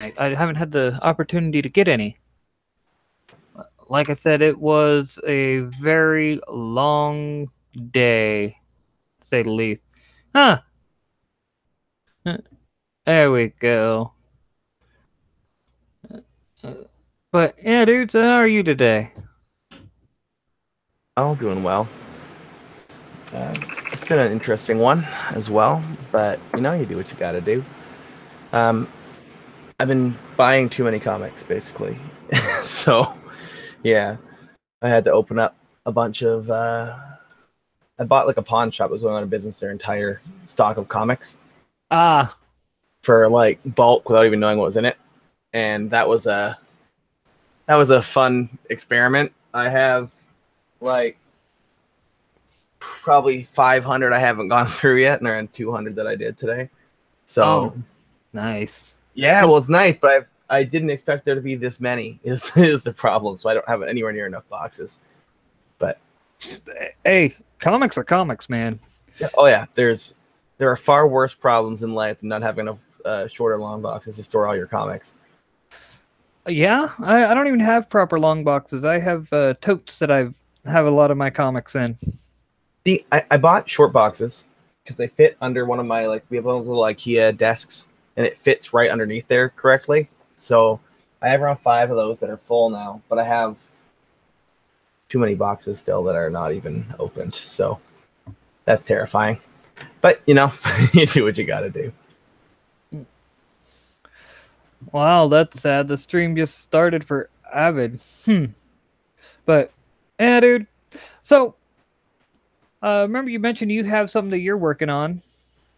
I haven't had the opportunity to get any. Like I said, it was a very long day, to say the least. Huh. There we go. But yeah, dude, so how are you today? Oh, doing well. Uh, it's been an interesting one as well, but you do what you got to do. Um, I've been buying too many comics, basically. So, yeah, I had to open up a bunch of. I bought like a pawn shop that was going out of business their entire stock of comics Ah, for like bulk without even knowing what was in it, and that was a fun experiment. I have like probably 500 I haven't gone through yet, and around 200 that I did today. oh, So nice. yeah, well, it's nice, but I didn't expect there to be this many. Is the problem? So I don't have anywhere near enough boxes. But Hey, comics are comics, man. yeah, oh yeah, there are far worse problems in life than not having enough shorter long boxes to store all your comics. Yeah, I don't even have proper long boxes. I have totes that I've have a lot of my comics in. See, I bought short boxes because they fit under one of my like we have those little IKEA desks, and it fits right underneath there correctly. So I have around 5 of those that are full now, but I have too many boxes still that are not even opened. So that's terrifying. But you do what you got to do. Wow, that's sad. The stream just started for Avid. But yeah, dude. So, remember you mentioned you have something that you're working on.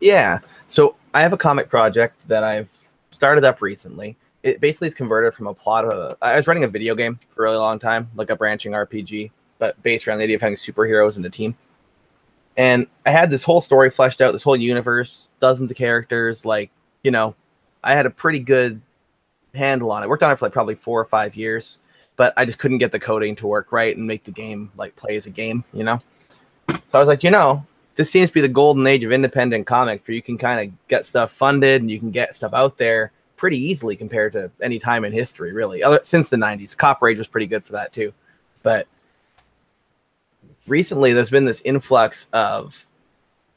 Yeah. So I have a comic project that I've started up recently. It basically is converted from a plot of I was running a video game for a really long time, like a branching RPG, but based around the idea of having superheroes in a team. And I had this whole story fleshed out, this whole universe, dozens of characters. I had a pretty good handle on it. Worked on it for like probably 4 or 5 years, but I just couldn't get the coding to work right and make the game like play as a game. So I was like, this seems to be the golden age of independent comics where you can kind of get stuff funded and you can get stuff out there pretty easily compared to any time in history, really. Since the 90s. Copper Age was pretty good for that too. But recently there's been this influx of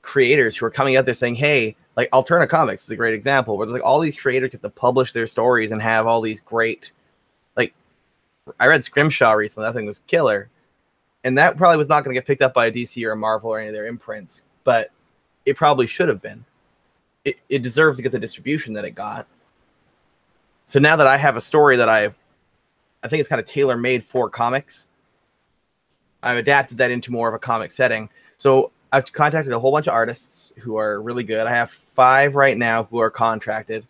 creators who are coming out there saying, hey, like Alterna Comics is a great example where there's like all these creators get to publish their stories and have all these great, like, I read Scrimshaw recently. That thing was killer. And that probably was not going to get picked up by a DC or a Marvel or any of their imprints, but it probably should have been. It deserves to get the distribution that it got. So now that I have a story that I think it's kind of tailor made for comics, I've adapted that into more of a comic setting. So I've contacted a whole bunch of artists who are really good. I have 5 right now who are contracted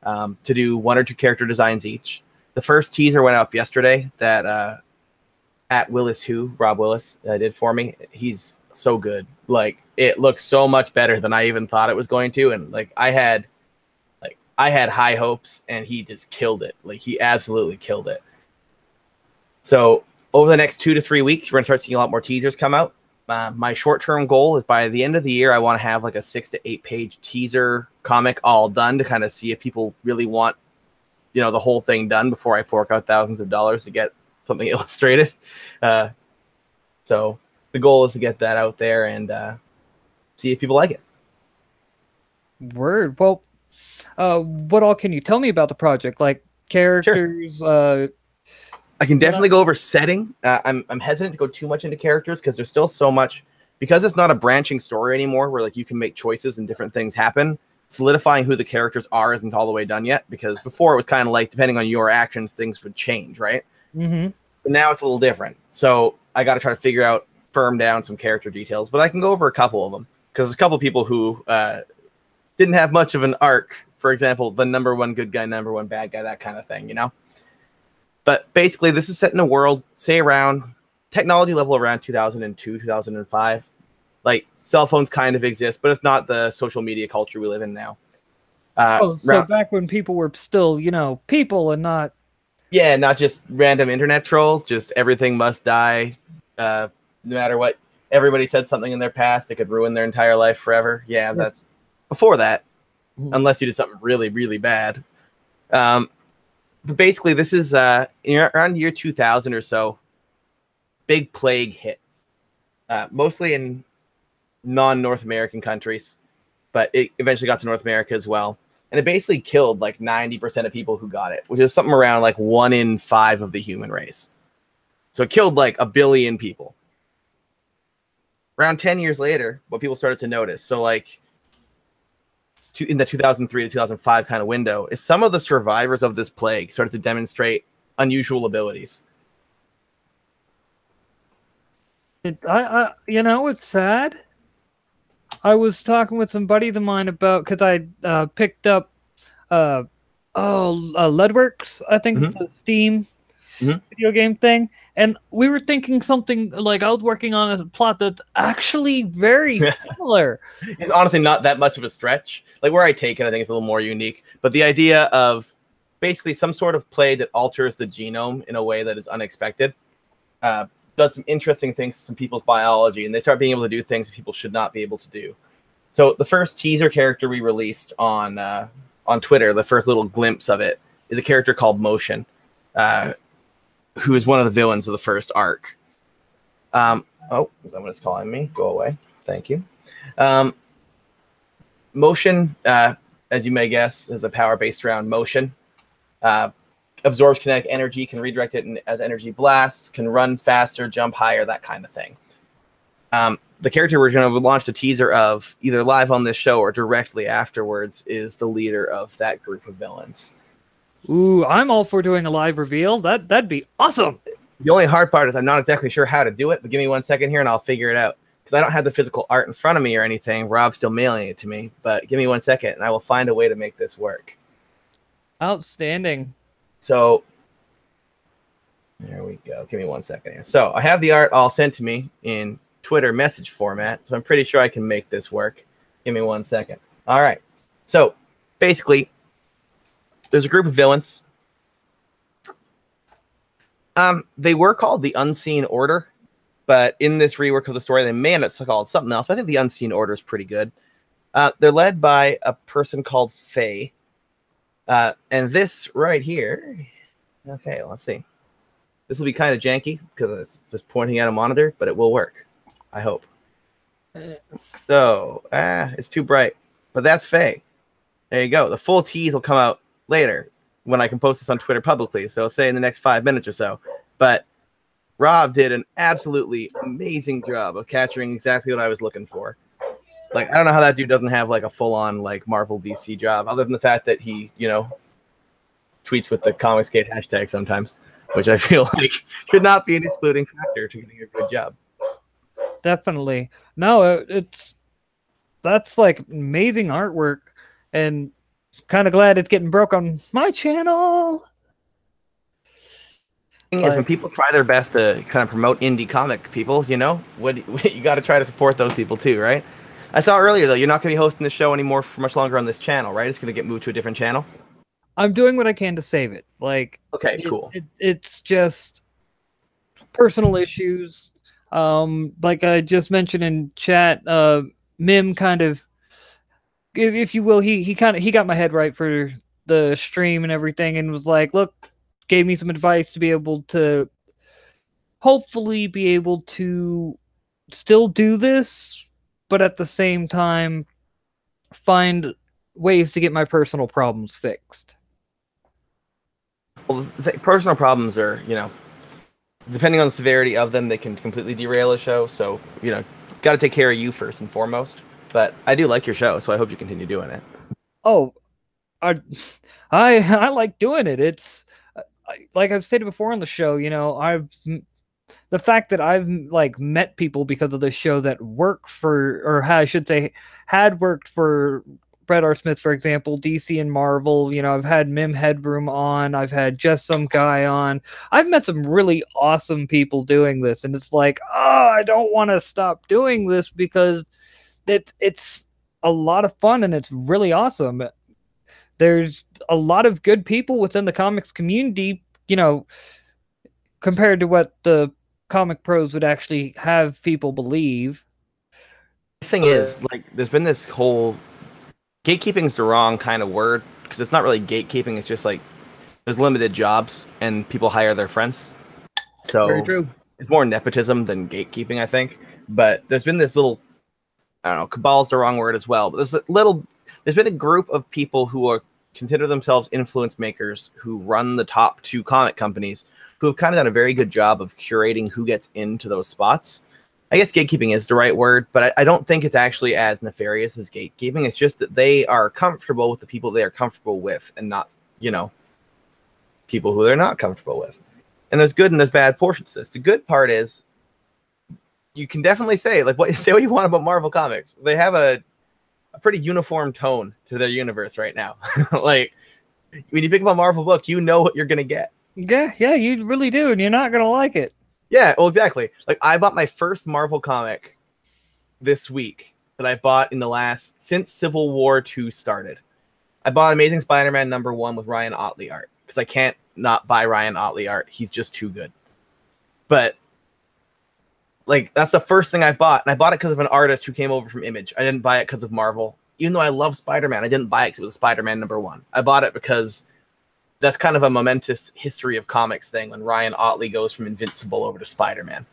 to do 1 or 2 character designs each. The first teaser went up yesterday that at Willis Who, Rob Willis, did for me. He's so good. Like, it looks so much better than I even thought it was going to. And like I had high hopes and he just killed it. Like, he absolutely killed it. So over the next 2 to 3 weeks, we're gonna start seeing a lot more teasers come out. My short-term goal is by the end of the year, I want to have like a 6 to 8 page teaser comic all done to kind of see if people really want, the whole thing done before I fork out thousands of dollars to get something illustrated. So the goal is to get that out there and see if people like it. Word. Well, what all can you tell me about the project? Like Sure. characters, I can what definitely go over setting. I'm hesitant to go too much into characters because there's still so much, because it's not a branching story anymore where like you can make choices and different things happen. Solidifying who the characters are isn't all the way done yet, because before it was kind of like depending on your actions, things would change, right? Mm-hmm. But now it's a little different. So I got to try to figure out, firm down some character details, but I can go over a couple of them because there's a couple of people who didn't have much of an arc. For example, the number one good guy, number one bad guy, that kind of thing. But basically, this is set in a world, say around technology level around 2002, 2005. Like, cell phones kind of exist, but it's not the social media culture we live in now. Oh, so Around, back when people were still, people and not. yeah, not just random internet trolls, just everything must die. No matter what, everybody said something in their past that could ruin their entire life forever. Yeah, that's Yes. before that, unless you did something really, really bad. But basically, this is around year 2000 or so. Big plague hit, mostly in non-North American countries, but it eventually got to North America as well. And it basically killed like 90% of people who got it, which is something around like 1 in 5 of the human race. So it killed like 1 billion people. Around 10 years later, what people started to notice, so like in the 2003 to 2005 kind of window, is some of the survivors of this plague started to demonstrate unusual abilities. It's sad. I was talking with some buddies of mine about, because I picked up Leadworks, I think it's a Steam video game thing, and we were thinking something like, I was working on a plot that's actually very similar. It's honestly not that much of a stretch. Like, where I take it, I think it's a little more unique, but the idea of basically some sort of plague that alters the genome in a way that is unexpected does some interesting things to some people's biology, and they start being able to do things that people should not be able to do. So the first teaser character we released on Twitter, the first little glimpse of it, is a character called Motion, who is one of the villains of the first arc. Oh, is that what it's calling me? Go away. Thank you. Motion, as you may guess, is a power based around motion. Absorbs kinetic energy, can redirect it as energy blasts, can run faster, jump higher, that kind of thing. The character we're going to launch the teaser of, either live on this show or directly afterwards, is the leader of that group of villains. Ooh, I'm all for doing a live reveal. That'd be awesome. The only hard part is I'm not exactly sure how to do it, but give me 1 second here and I'll figure it out. Because I don't have the physical art in front of me or anything. Rob's still mailing it to me, but give me 1 second and I will find a way to make this work. Outstanding. So there we go. Give me 1 second here. So I have the art all sent to me in Twitter message format, so I'm pretty sure I can make this work. Give me 1 second. All right. So basically, there's a group of villains. They were called the Unseen Order, but in this rework of the story, they may end up called something else. But I think the Unseen Order is pretty good. They're led by a person called Faye. And this right here, okay, let's see. This will be kind of janky because it's just pointing at a monitor, but it will work, I hope. So, it's too bright, but that's Faye. There you go. The full tease will come out later when I can post this on Twitter publicly. So I'll say in the next 5 minutes or so. But Rob did an absolutely amazing job of capturing exactly what I was looking for. Like, I don't know how that dude doesn't have like a full-on like Marvel DC job, other than the fact that he, tweets with the Comicsgate hashtag sometimes, which I feel like should not be an excluding factor to getting a good job. Definitely. No, that's like amazing artwork, and kind of glad it's getting broke on my channel. Thing is, when people try their best to kind of promote indie comic people, you got to try to support those people too, right? I saw earlier, though, you're not going to be hosting the show anymore for much longer on this channel, right? It's going to get moved to a different channel? I'm doing what I can to save it. Like, okay, cool. It's just personal issues. Like I just mentioned in chat, Mim kind of, if you will, he got my head right for the stream and everything, and was like, look, gave me some advice to be able to hopefully be able to still do this, but at the same time find ways to get my personal problems fixed. Well, personal problems are, depending on the severity of them, they can completely derail a show. So, got to take care of you first and foremost. But I do like your show, so I hope you continue doing it. Oh, I like doing it. It's like I've stated before on the show, the fact that I've like met people because of the show that work for, or I should say, had worked for Brett R. Smith, for example, DC and Marvel. I've had Mim Headroom on. I've had just some guy on. I've met some really awesome people doing this, and it's like, I don't want to stop doing this because it's a lot of fun and it's really awesome. There's a lot of good people within the comics community, compared to what the comic pros would actually have people believe. The thing is, like, there's been this whole gatekeeping's the wrong kind of word because it's not really gatekeeping. It's just like there's limited jobs and people hire their friends. So Very true. it's more nepotism than gatekeeping, I think. But there's been this little, I don't know, cabal's the wrong word as well. But there's been a group of people who are consider themselves influence makers who run the top 2 comic companies who have kind of done a very good job of curating who gets into those spots. I guess gatekeeping is the right word, but I don't think it's actually as nefarious as gatekeeping. It's just that they are comfortable with the people they are comfortable with and not, people who they're not comfortable with. And there's good and there's bad portions to this. The good part is you can definitely say what you want about Marvel Comics. They have a pretty uniform tone to their universe right now. Like when you pick up a Marvel book, you know what you're gonna get. Yeah, you really do, and you're not gonna like it. Yeah, well, exactly. Like I bought my first Marvel comic this week that I've bought since Civil War 2 started. I bought Amazing Spider-Man #1 with Ryan Ottley art because I can't not buy Ryan Ottley art. He's just too good. But like that's the first thing I bought, and I bought it because of an artist who came over from Image. I didn't buy it because of Marvel. Even though I love Spider-Man, I didn't buy it because it was Spider-Man #1. I bought it because that's kind of a momentous history of comics thing when Ryan Ottley goes from Invincible over to Spider-Man.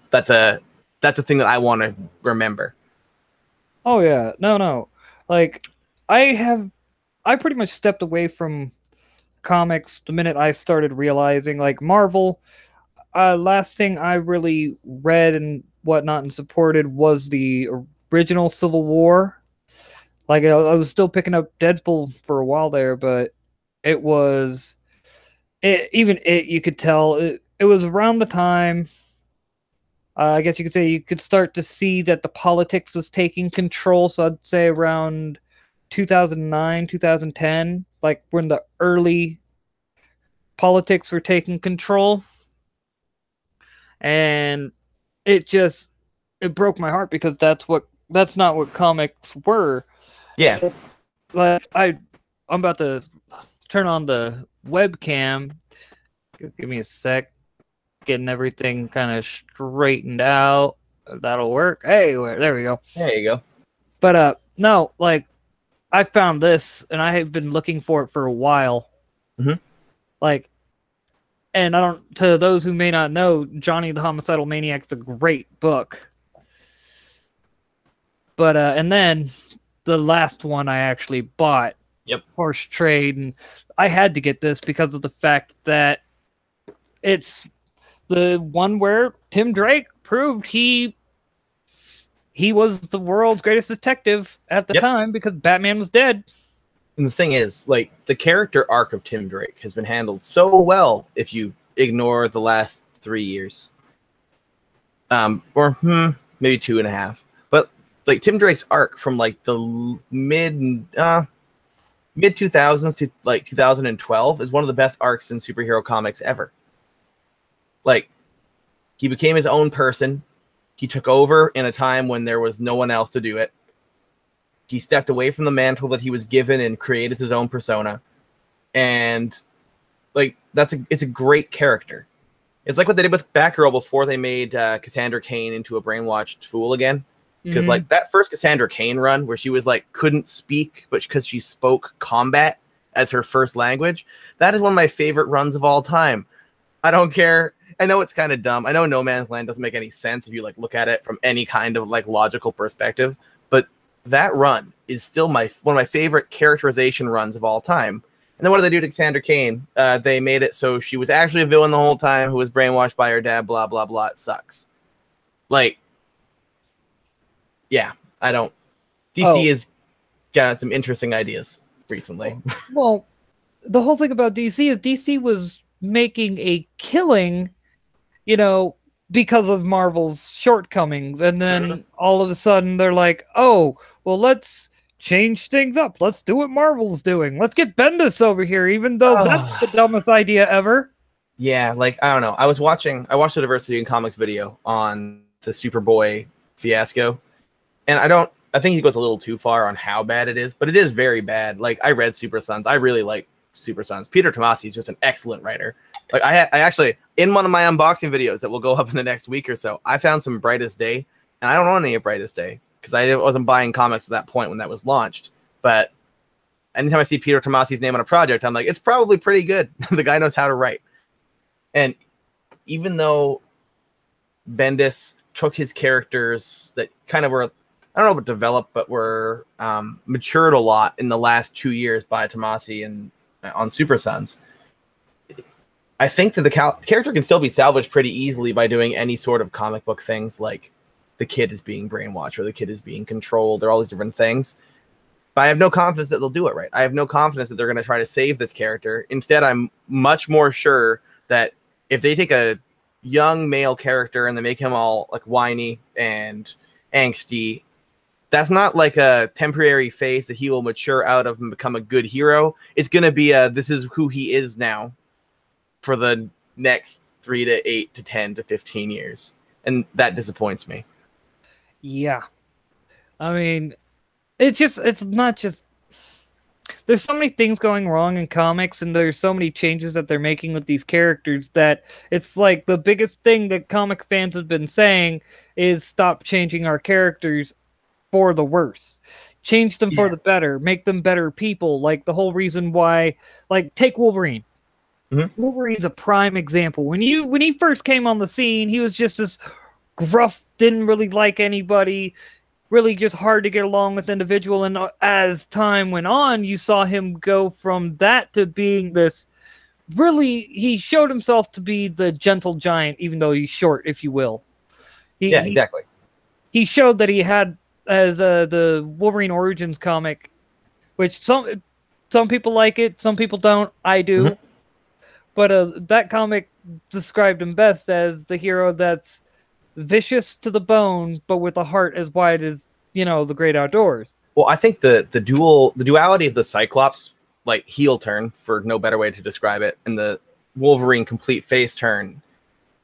That's a thing that I want to remember. Oh yeah, no. Like I pretty much stepped away from comics the minute I started realizing like Marvel. Last thing I really read and whatnot and supported was the original Civil War. Like I was still picking up Deadpool for a while there, but you could tell it was around the time. I guess you could say you could start to see that the politics was taking control. So I'd say around 2009, 2010, like when the early politics were taking control. And it broke my heart because that's not what comics were. Yeah. Like I'm about to turn on the webcam. Give me a sec. Getting everything kind of straightened out. That'll work. Hey, there we go. There you go. But no, like I found this and I have been looking for it for a while. Mm-hmm. Like, and to those who may not know, Johnny the Homicidal Maniac's a great book. But and then the last one I actually bought, Horse Trade, and I had to get this because of the fact that it's the one where Tim Drake proved he was the world's greatest detective at the time because Batman was dead. And the thing is, like, the character arc of Tim Drake has been handled so well if you ignore the last 3 years. Or maybe 2.5. But like Tim Drake's arc from like the mid 2000s to like 2012 is one of the best arcs in superhero comics ever. Like, he became his own person. He took over in a time when there was no one else to do it. He stepped away from the mantle that he was given and created his own persona. And like it's a great character. It's like what they did with Batgirl before they made Cassandra Cain into a brainwashed fool again. Because like that first Cassandra Cain run where she was like couldn't speak, but because she spoke combat as her first language, that is one of my favorite runs of all time. I don't care. I know it's kind of dumb. I know No Man's Land doesn't make any sense if you like look at it from any kind of like logical perspective, but that run is still one of my favorite characterization runs of all time. And then what did they do to Cassandra Cain? They made it so she was actually a villain the whole time who was brainwashed by her dad, blah, blah, blah. It sucks. Like, yeah, I don't. DC has got some interesting ideas recently. Well, the whole thing about DC is DC was making a killing, because of Marvel's shortcomings. And then all of a sudden they're like, oh, well, let's change things up. Let's do what Marvel's doing. Let's get Bendis over here, even though that's the dumbest idea ever. Yeah, like, I don't know. I watched a Diversity in Comics video on the Superboy fiasco. And I think he goes a little too far on how bad it is, but it is very bad. Like, I read Super Sons. I really like Super Sons. Peter Tomasi is just an excellent writer. Like, I actually, in one of my unboxing videos that will go up in the next week or so, I found some Brightest Day, and I don't own any of Brightest Day because I wasn't buying comics at that point when that was launched. But anytime I see Peter Tomasi's name on a project, I'm like, it's probably pretty good. The guy knows how to write. And even though Bendis took his characters that kind of were, I don't know about developed, but were matured a lot in the last 2 years by Tomasi and on Super Sons, I think that the character can still be salvaged pretty easily by doing any sort of comic book things, like the kid is being brainwashed or the kid is being controlled or all these different things. But I have no confidence that they'll do it right. I have no confidence that they're going to try to save this character. Instead, I'm much more sure that if they take a young male character and they make him all like whiny and angsty, that's not like a temporary phase that he will mature out of and become a good hero. It's going to be this is who he is now for the next 3 to 8 to 10 to 15 years. And that disappoints me. Yeah. I mean, it's not just, there's so many things going wrong in comics, and there's so many changes that they're making with these characters that it's like the biggest thing that comic fans have been saying is stop changing our characters for the worse. Change them for the better. Make them better people. Like the whole reason why, like, take Wolverine. Mm-hmm. Wolverine's a prime example. When he first came on the scene, he was just this gruff, didn't really like anybody, really just hard to get along with individual. And as time went on, you saw him go from that to being this really, he showed himself to be the gentle giant, even though he's short, if you will. Exactly. He showed that he had, as the Wolverine Origins comic, which some people like it, some people don't. I do. Mm-hmm. But that comic described him best as the hero that's vicious to the bone, but with a heart as wide as, the great outdoors. Well, I think the duality of the Cyclops, like, heel turn, for no better way to describe it, and the Wolverine complete face turn,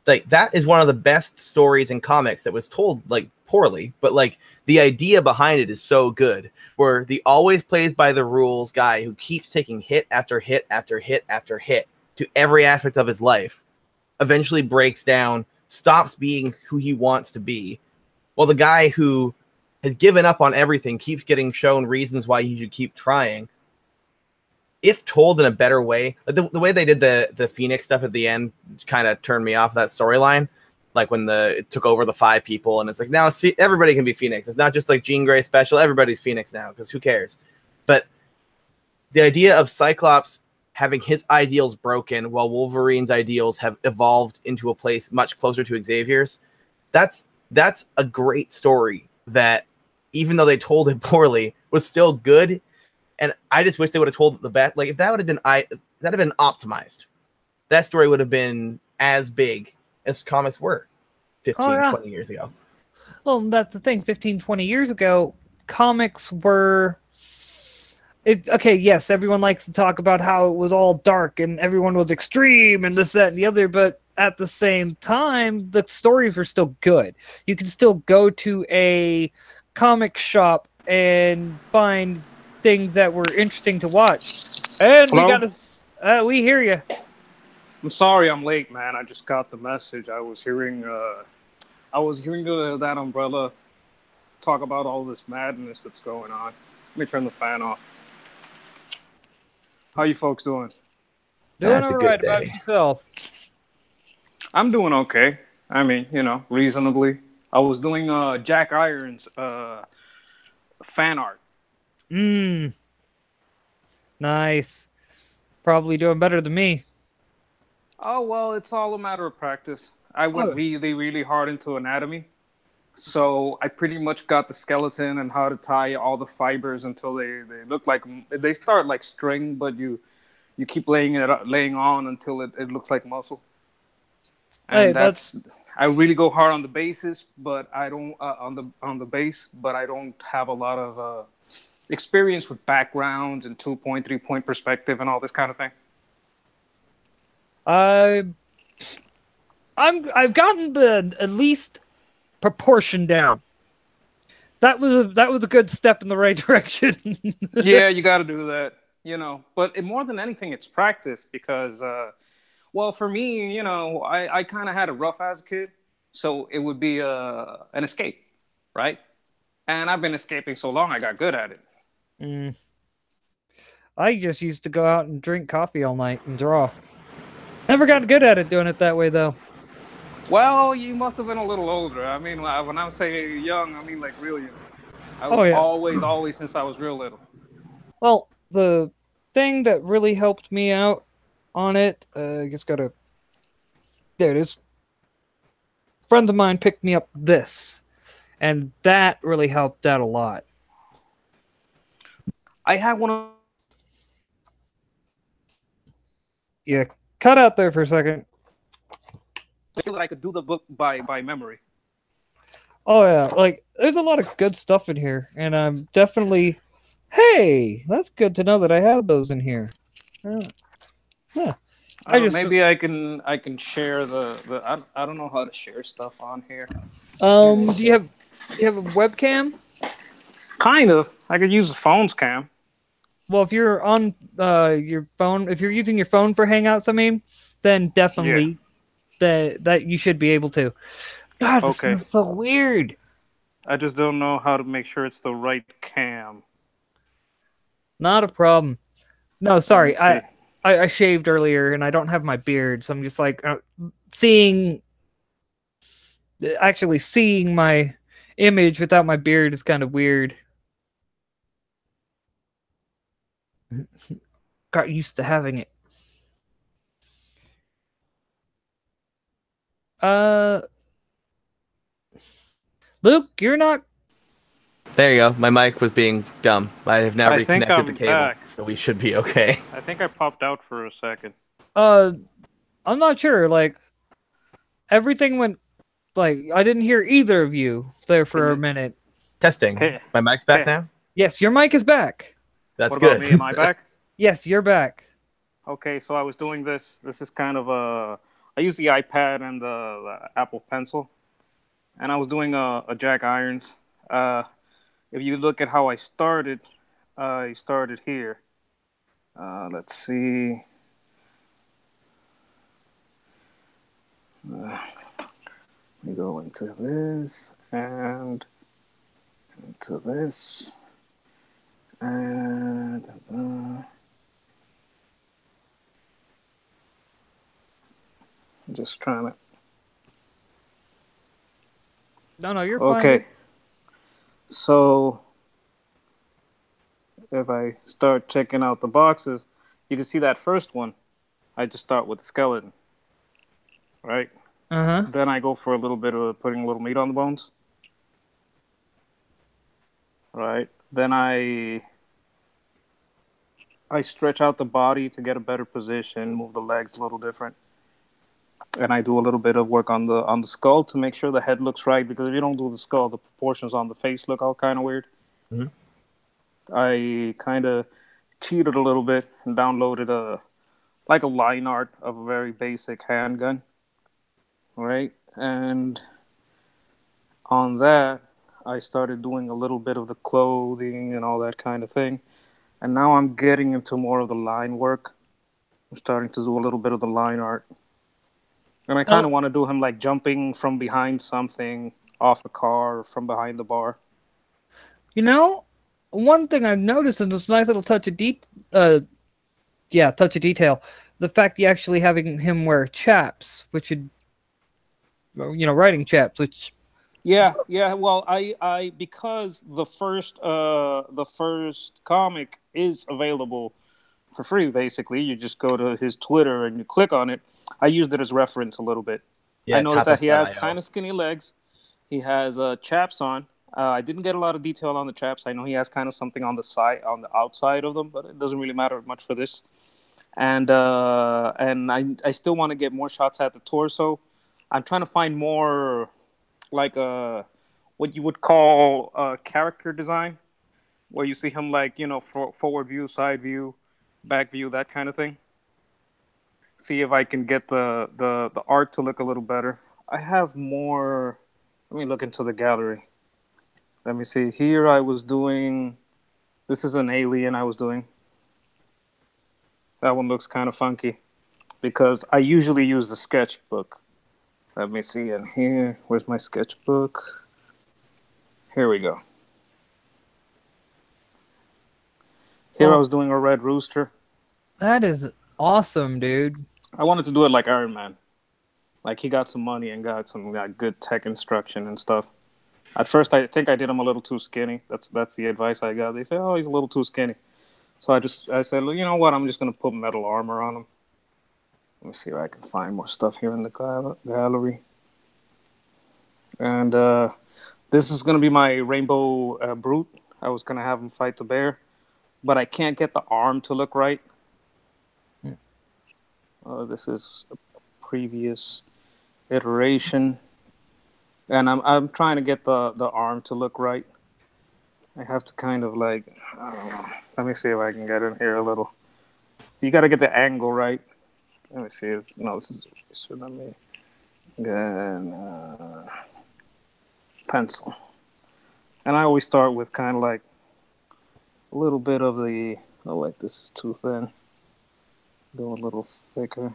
like, that is one of the best stories in comics that was told, like, poorly, but, like, the idea behind it is so good, where the always plays by the rules guy who keeps taking hit after hit after hit after hit to every aspect of his life eventually breaks down, stops being who he wants to be, while the guy who has given up on everything keeps getting shown reasons why he should keep trying. If told in a better way, like the way they did the Phoenix stuff at the end kind of turned me off that storyline. Like when it took over the 5 people, and it's like, now everybody can be Phoenix. It's not just like Jean Grey special. Everybody's Phoenix now, because who cares? But the idea of Cyclops having his ideals broken while Wolverine's ideals have evolved into a place much closer to Xavier's, that's a great story that, even though they told it poorly, was still good. And I just wish they would have told it the best. Like, if that would have been optimized, that story would have been as big as comics were 20 years ago. Well, that's the thing. 15, 20 years ago, comics were... yes, everyone likes to talk about how it was all dark and everyone was extreme and this, that, and the other, but at the same time, the stories were still good. You can still go to a comic shop and find things that were interesting to watch. And Hello? we hear you. I'm sorry I'm late, man. I just got the message. I was hearing that umbrella talk about all this madness that's going on. Let me turn the fan off. How you folks doing? Doing all right. About yourself? I'm doing okay. I mean, reasonably. I was doing Jack Irons fan art. Nice. Probably doing better than me. Oh, well, it's all a matter of practice. I went really, really hard into anatomy. So I pretty much got the skeleton and how to tie all the fibers until they look like, they start like string, but you keep laying on until it looks like muscle. And I really go hard on the bases, but I don't on the base, but I don't have a lot of experience with backgrounds and 2-point, 3-point perspective and all this kind of thing. I've gotten the at least proportion down. That was a good step in the right direction. Yeah, you got to do that, But more than anything, it's practice because, for me, I kind of had a rough as a kid, so it would be an escape, right? And I've been escaping so long, I got good at it. I just used to go out and drink coffee all night and draw. Never got good at it doing it that way though. Well, you must have been a little older. I mean, when I say young, I mean like real young. I was Oh yeah. always since I was real little. Well, the thing that really helped me out on it, I just gotta. There it is. A friend of mine picked me up this, and that really helped out a lot. I had one of Yeah, cut out there for a second. that I could do the book by memory. Oh yeah, like there's a lot of good stuff in here, and I'm definitely. Hey, that's good to know that I have those in here. Yeah, Maybe I can share I don't know how to share stuff on here. Do you have a webcam? Kind of. I could use the phone's cam. Well, if you're on your phone, if you're using your phone for Hangouts, I mean, then definitely that you should be able to. God, this feels so weird. I just don't know how to make sure it's the right cam. Not a problem. No, sorry. I shaved earlier and I don't have my beard, so I'm just like actually seeing my image without my beard is kind of weird. Got used to having it. Luke, you're not. There you go. My mic was being dumb. I have now reconnected the cable, back. so we should be okay. I think I popped out for a second. I'm not sure. Like, everything went. Like, I didn't hear either of you there for a minute. Testing. Okay. My mic's back now? Yes, your mic is back. That's what good. About me? Am I back? Yes, you're back. Okay, so I was doing this. This is kind of I use the iPad and the Apple Pencil, and I was doing a jack irons. If you look at how I started here. Let's see. We go into this and into this and I'm just trying to. No, you're fine. Okay. So if I start checking out the boxes, you can see that first one. I just start with the skeleton, right? Uh-huh. Then I go for a little bit of putting a little meat on the bones. Right. Then I stretch out the body to get a better position, move the legs a little different. And I do a little bit of work on the skull to make sure the head looks right, because if you don't do the skull, the proportions on the face look all kind of weird. Mm-hmm. I kind of cheated a little bit and downloaded a line art of a very basic handgun. Right. And on that, I started doing a little bit of the clothing and all that kind of thing. And now I'm getting into more of the line work. I'm starting to do a little bit of the line art. And I kind of want to do him like jumping from behind something, off a car, or from behind the bar. You know, one thing I've noticed in this nice little touch of touch of detail, the fact you actually having him wear chaps, which would, riding chaps, which. Yeah. Well, I because the first comic is available for free. Basically, you just go to his Twitter and you click on it. I used it as reference a little bit. Yeah, I noticed that he has kind of skinny legs. He has chaps on. I didn't get a lot of detail on the chaps. I know he has kind of something on the side, on the outside of them, but it doesn't really matter much for this. And I still want to get more shots at the torso. I'm trying to find more like what you would call a character design, where you see him like, forward view, side view, back view, that kind of thing. See if I can get the art to look a little better. I have more. Let me look into the gallery. Let me see. Here I was doing. This is an alien I was doing. That one looks kind of funky because I usually use the sketchbook. Let me see. And here, where's my sketchbook? Here we go. Here I Oh. was doing a Red Rooster. That is awesome, dude. I wanted to do it like Iron Man. Like he got some money and got some good tech instruction and stuff. At first, I think I did him a little too skinny. That's the advice I got. They say, "Oh, he's a little too skinny." So I said, well, you know what? I'm just gonna put metal armor on him. Let me see if I can find more stuff here in the gallery. And this is gonna be my Rainbow Brute. I was gonna have him fight the bear, but I can't get the arm to look right. This is a previous iteration, and I'm trying to get the arm to look right. I have to kind of like, I don't know. Let me see if I can get in here a little. You got to get the angle right. Let me see. No, this is let me get pencil. And I always start with kind of like a little bit of the. Oh wait, this is too thin. Go a little thicker.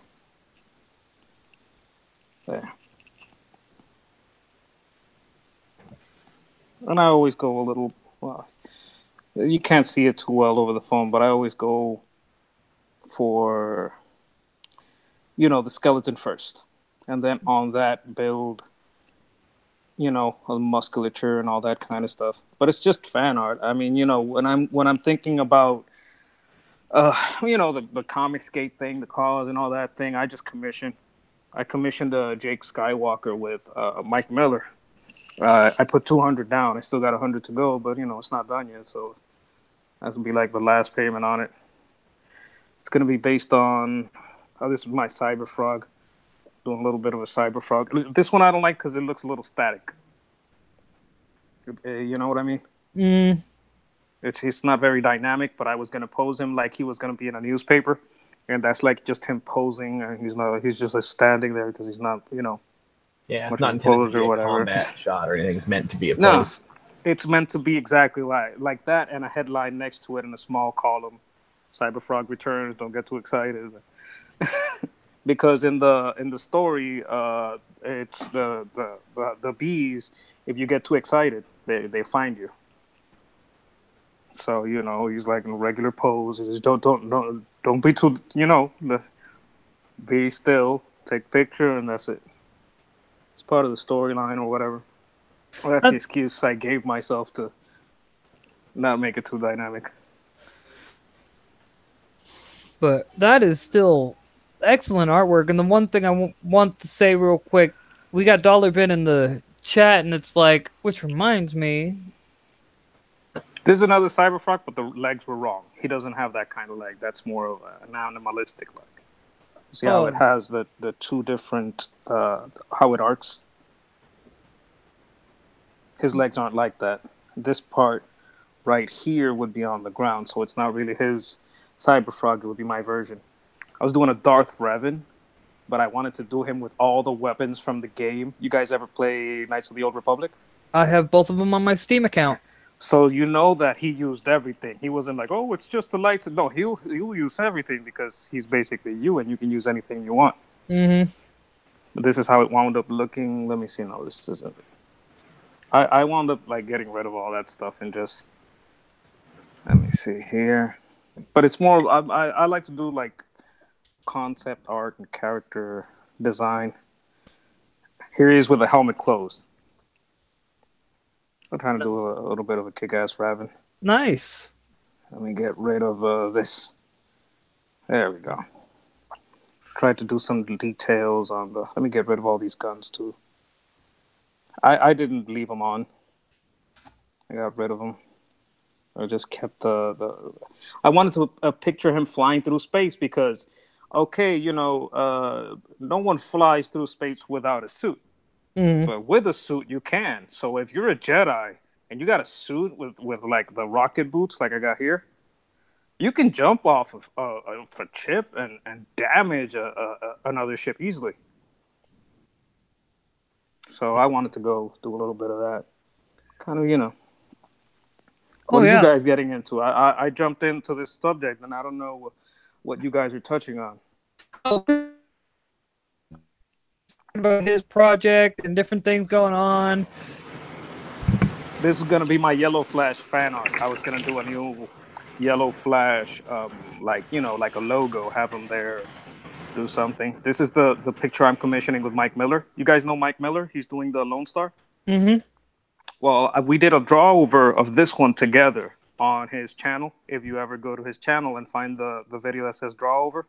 There. And I always go a little. Well, you can't see it too well over the phone, but I always go for, the skeleton first, and then on that build, a musculature and all that kind of stuff. But it's just fan art. I mean, when I'm thinking about, the Comicsgate thing, the cause and all that thing, I commissioned Jake Skywalker with Mike Miller. I put 200 down. I still got 100 to go, but it's not done yet. So that's gonna be like the last payment on it. It's gonna be based on. This is my Cyber Frog. Doing a little bit of a Cyber Frog. This one I don't like because it looks a little static. You know what I mean? Mm. It's not very dynamic. But I was gonna pose him like he was gonna be in a newspaper, and that's like just him posing. And he's not. He's just standing there because he's not. Yeah, it's not intended to be a combat shot or anything. It's meant to be a pose. No, it's meant to be exactly like that, and a headline next to it in a small column. Cyberfrog returns. Don't get too excited, because in the story, it's the bees. If you get too excited, they find you. So he's like in a regular pose. Just don't be too be still. Take a picture, and that's it. It's part of the storyline or whatever. Well, that's the excuse I gave myself to not make it too dynamic. But that is still excellent artwork. And the one thing I want to say real quick, we got Dollar Bin in the chat, and it's like, which reminds me. This is another Cyberfrog, but the legs were wrong. He doesn't have that kind of leg. That's more of an animalistic leg. See how it has the two different, how it arcs? His legs aren't like that. This part right here would be on the ground, so it's not really his Cyberfrog. It would be my version. I was doing a Darth Revan, but I wanted to do him with all the weapons from the game. You guys ever play Knights of the Old Republic? I have both of them on my Steam account. So you know that he used everything. He wasn't like, oh, it's just the lights. No, he'll use everything because he's basically you, and you can use anything you want. Mm-hmm. But this is how it wound up looking. Let me see. No, this isn't. I wound up like getting rid of all that stuff and just. Let me see here. But it's more. I like to do like concept art and character design. Here he is with the helmet closed. I'm trying to do a little bit of a kick-ass Raven. Nice. Let me get rid of this. There we go. Tried to do some details on the... Let me get rid of all these guns, too. I didn't leave them on. I got rid of them. I just kept the... I wanted to picture him flying through space because, okay, no one flies through space without a suit. Mm-hmm. But with a suit, you can. So if you're a Jedi and you got a suit with like the rocket boots like I got here, you can jump off of a ship and damage another ship easily. So I wanted to go do a little bit of that. Kind of, What are you guys getting into? I jumped into this subject and I don't know what you guys are touching on. About his project and different things going on. This is gonna be my Yellow Flash fan art. I was gonna do a new yellow flash, like like a logo, have him there, do something. This is the picture I'm commissioning with Mike Miller. You guys know Mike Miller? He's doing the Lone Star. Mm-hmm. Well, we did a draw over of this one together on his channel. If you ever go to his channel and find the video that says draw over,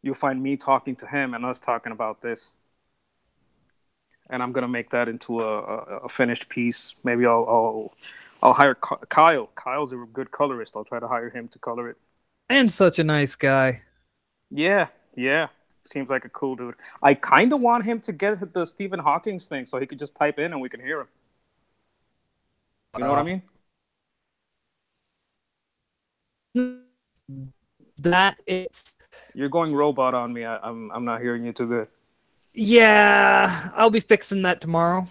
you'll find me talking to him and us talking about this. And I'm gonna make that into a finished piece. Maybe I'll hire Kyle. Kyle's a good colorist. I'll try to hire him to color it. And such a nice guy. Yeah. Seems like a cool dude. I kind of want him to get the Stephen Hawking's thing so he could just type in and we can hear him. You know what I mean? That it's. You're going robot on me. I'm not hearing you too good. Yeah, I'll be fixing that tomorrow.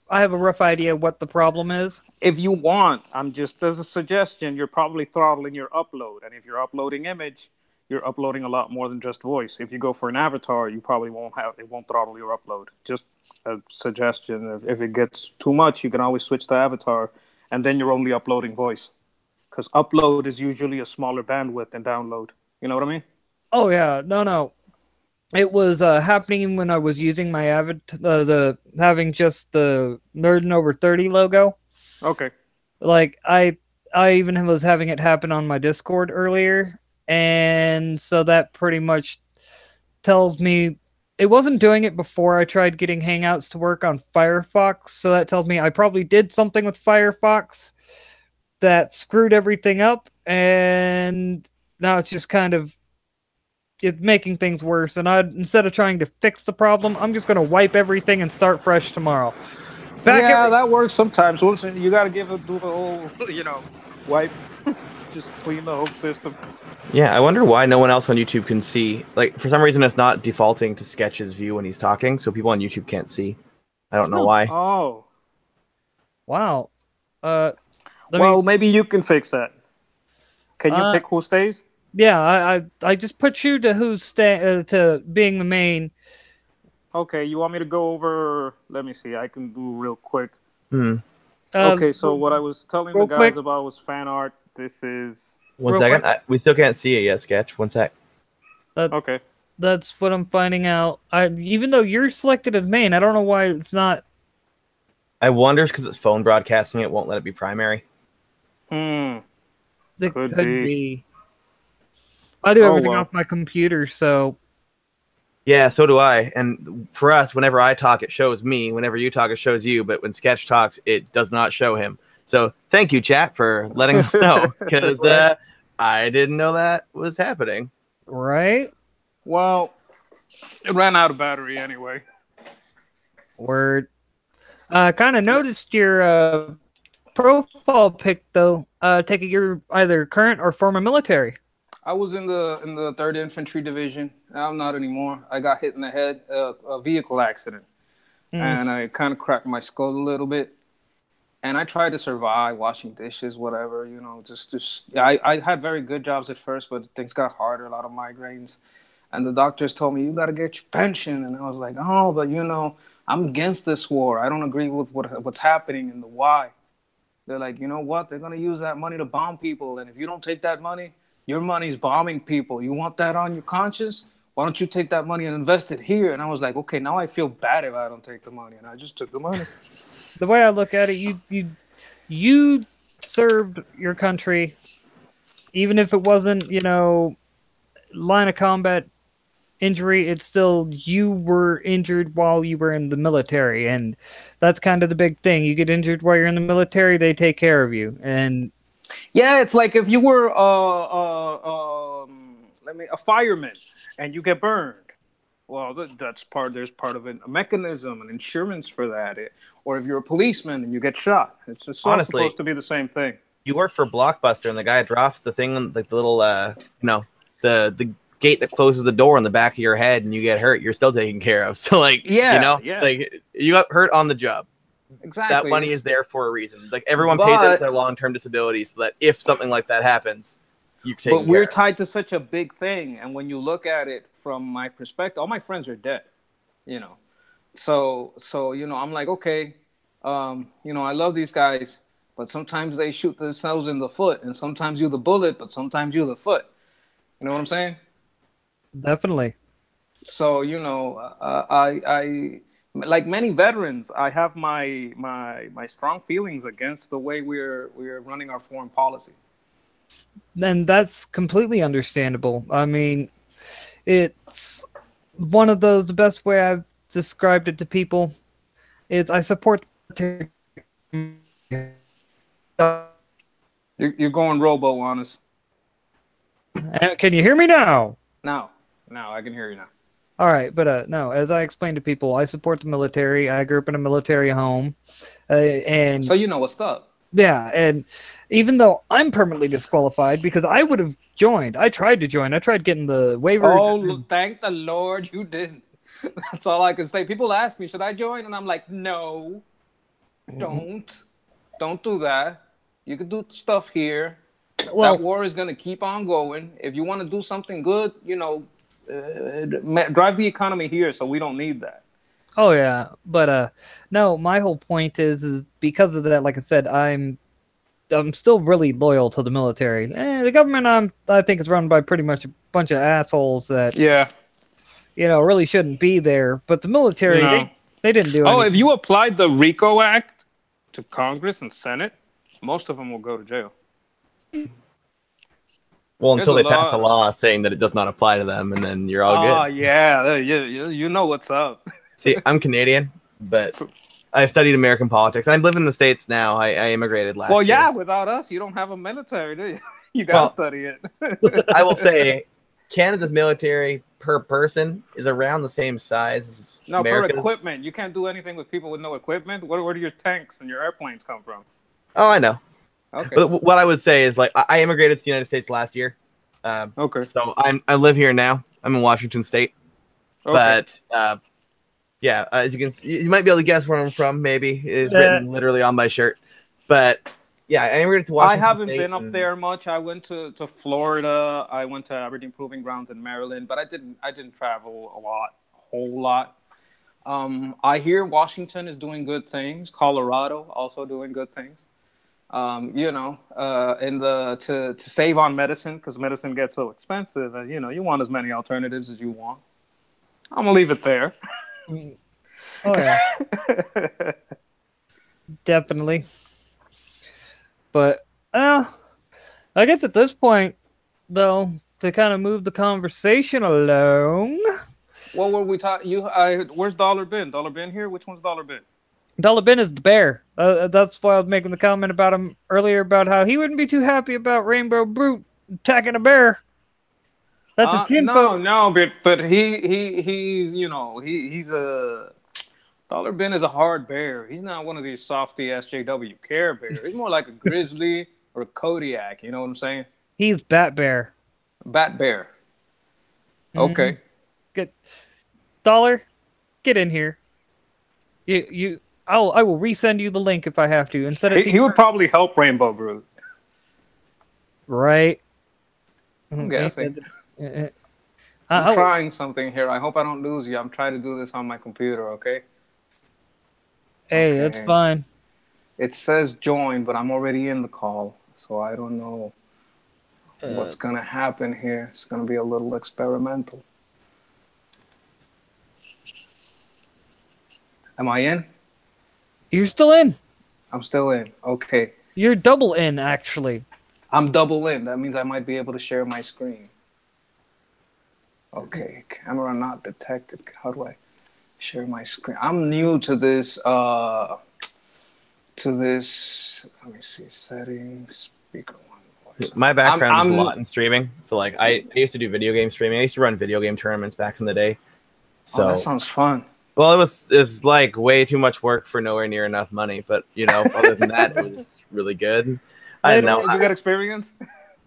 I have a rough idea what the problem is. If you want, I'm just as a suggestion, you're probably throttling your upload. And if you're uploading image, you're uploading a lot more than just voice. If you go for an avatar, you probably won't throttle your upload. Just a suggestion. If it gets too much, you can always switch to avatar, and then you're only uploading voice. Because upload is usually a smaller bandwidth than download. You know what I mean? Oh yeah, no. It was happening when I was using my having just the Nerd Over 30 logo. Okay. Like I even was having it happen on my Discord earlier, and so that pretty much tells me it wasn't doing it before I tried getting Hangouts to work on Firefox. So that tells me I probably did something with Firefox that screwed everything up, and now it's just kind of making things worse. And instead of trying to fix the problem, I'm just going to wipe everything and start fresh tomorrow. That works sometimes. Once you got to do the whole, wipe, just clean the whole system. Yeah, I wonder why no one else on YouTube can see. Like, for some reason, it's not defaulting to Sketch's view when he's talking, so people on YouTube can't see. I don't know why. Oh. Wow. Maybe you can fix that. Can you pick who stays? Yeah, I just put you to to being the main. Okay, you want me to go over? Let me see. I can do real quick. Okay, so what I was telling the guys about was fan art. This is... One second. We still can't see it yet, Sketch. One sec. Okay. That's what I'm finding out. Even though you're selected as main, I don't know why it's not. I wonder because it's phone broadcasting, it won't let it be primary. It could be. I do everything off my computer, so... Yeah, so do I. And for us, whenever I talk, it shows me. Whenever you talk, it shows you. But when Sketch talks, it does not show him. So thank you, chat, for letting us know. Because I didn't know that was happening. Right? Well, it ran out of battery anyway. Word. Kind of noticed your profile pic, though. Taking your either current or former military. I was in the 3rd Infantry Division. I'm not anymore. I got hit in the head, a vehicle accident, and I kind of cracked my skull a little bit. And I tried to survive, washing dishes, whatever, I had very good jobs at first, but things got harder, a lot of migraines. And the doctors told me, you got to get your pension. And I was like, oh, but I'm against this war. I don't agree with what's happening and the why. They're like, you know what? They're going to use that money to bomb people. And if you don't take that money, your money's bombing people. You want that on your conscience? Why don't you take that money and invest it here? And I was like, okay, now I feel bad if I don't take the money. And I just took the money. The way I look at it, you served your country, even if it wasn't, line of combat injury, it's still you were injured while you were in the military. And that's kind of the big thing. You get injured while you're in the military, they take care of you. And yeah, it's like if you were a fireman and you get burned. Well, there's part of it, a mechanism, an insurance for that. Or if you're a policeman and you get shot, it's just honestly supposed to be the same thing. You work for Blockbuster, and the guy drops the thing, like the little, the gate that closes the door on the back of your head, and you get hurt. You're still taken care of. So, like, like you got hurt on the job. Exactly. That money is there for a reason. Like everyone pays out their long-term disability, so that if something like that happens, you can take. But we're tied to such a big thing, and when you look at it from my perspective, all my friends are dead. So I'm like, okay, I love these guys, but sometimes they shoot themselves in the foot, and sometimes you're the bullet, but sometimes you're the foot. You know what I'm saying? Definitely. So I like many veterans, I have my strong feelings against the way we're running our foreign policy. And that's completely understandable. I mean, it's one of those, the best way I've described it to people is I support the You're going robo on us. Can you hear me now? Now I can hear you now. All right, but no, as I explained to people, I support the military. I grew up in a military home, and So you know what's up. yeah, and even though I'm permanently disqualified because I would have joined, I tried to join. I tried getting the waiver. Oh, thank the Lord you didn't. That's all I can say. People ask me, should I join? And I'm like, no, don't do that. You can do stuff here. Well, That war is going to keep on going. If you want to do something good, drive the economy here, so we don't need that. oh yeah, but no, my whole point is because of that. Like I said, I'm still really loyal to the military. The government, I think, is run by pretty much a bunch of assholes that Yeah. really shouldn't be there. But the military, No. they didn't do Oh, anything. if you applied the RICO Act to Congress and Senate, most of them will go to jail. Well, until There's they a pass a lot. law saying that it does not apply to them, and then you're all Oh, good. yeah. You know what's up. See, I'm Canadian, but I studied American politics. I live in the States now. I immigrated last Well, year. yeah, without us, you don't have a military, do you? You got to study it. I will say Canada's military per person is around the same size as No, America's. for equipment. You can't do anything with people with no equipment. Where do your tanks and your airplanes come from? Oh, I know. Okay. But what I would say is, like, I immigrated to the United States last year. Okay. So I live here now. I'm in Washington State. Okay. But yeah, as you can see, you might be able to guess where I'm from. Maybe it's written literally on my shirt. But yeah, I immigrated to Washington. I haven't State been up there much. I went to Florida. I went to Aberdeen Proving Grounds in Maryland, but I didn't travel a whole lot. I hear Washington is doing good things. Colorado also doing good things. To save on medicine, because medicine gets so expensive, and you want as many alternatives as you want. I'm gonna leave it there. Oh yeah, definitely. But I guess at this point, though, to kind of move the conversation along. What were we talking? Where's Dollar Bin? Dollar Bin here? Which one's Dollar Bin? Dollar Bin is the bear. That's why I was making the comment about him earlier about how he wouldn't be too happy about Rainbow Brute attacking a bear. That's his kinfolk. No, but he's a Dollar Bin is a hard bear. He's not one of these softy SJW Care Bear. He's more like a grizzly or a Kodiak. You know what I'm saying? He's Bat Bear. Bat Bear. Okay. Good. Dollar, get in here. I will resend you the link if I have to. Instead of he would probably help Rainbow Brute. Right. I'm guessing. I'm trying something here. I hope I don't lose you. I'm trying to do this on my computer, okay? Hey, that's fine. It says join, but I'm already in the call, so I don't know what's going to happen here. It's going to be a little experimental. Am I in? You're still in. I'm still in. Okay. You're double in, actually. I'm double in. That means I might be able to share my screen. Okay. Camera not detected. How do I share my screen? I'm new to this. Let me see. Settings. Speaker one. Voice. My background is a lot in streaming. So, like, I used to do video game streaming. I used to run video game tournaments back in the day. So that sounds fun. Well, it's like way too much work for nowhere near enough money. But, other than that, it was really good. I don't know. You got experience?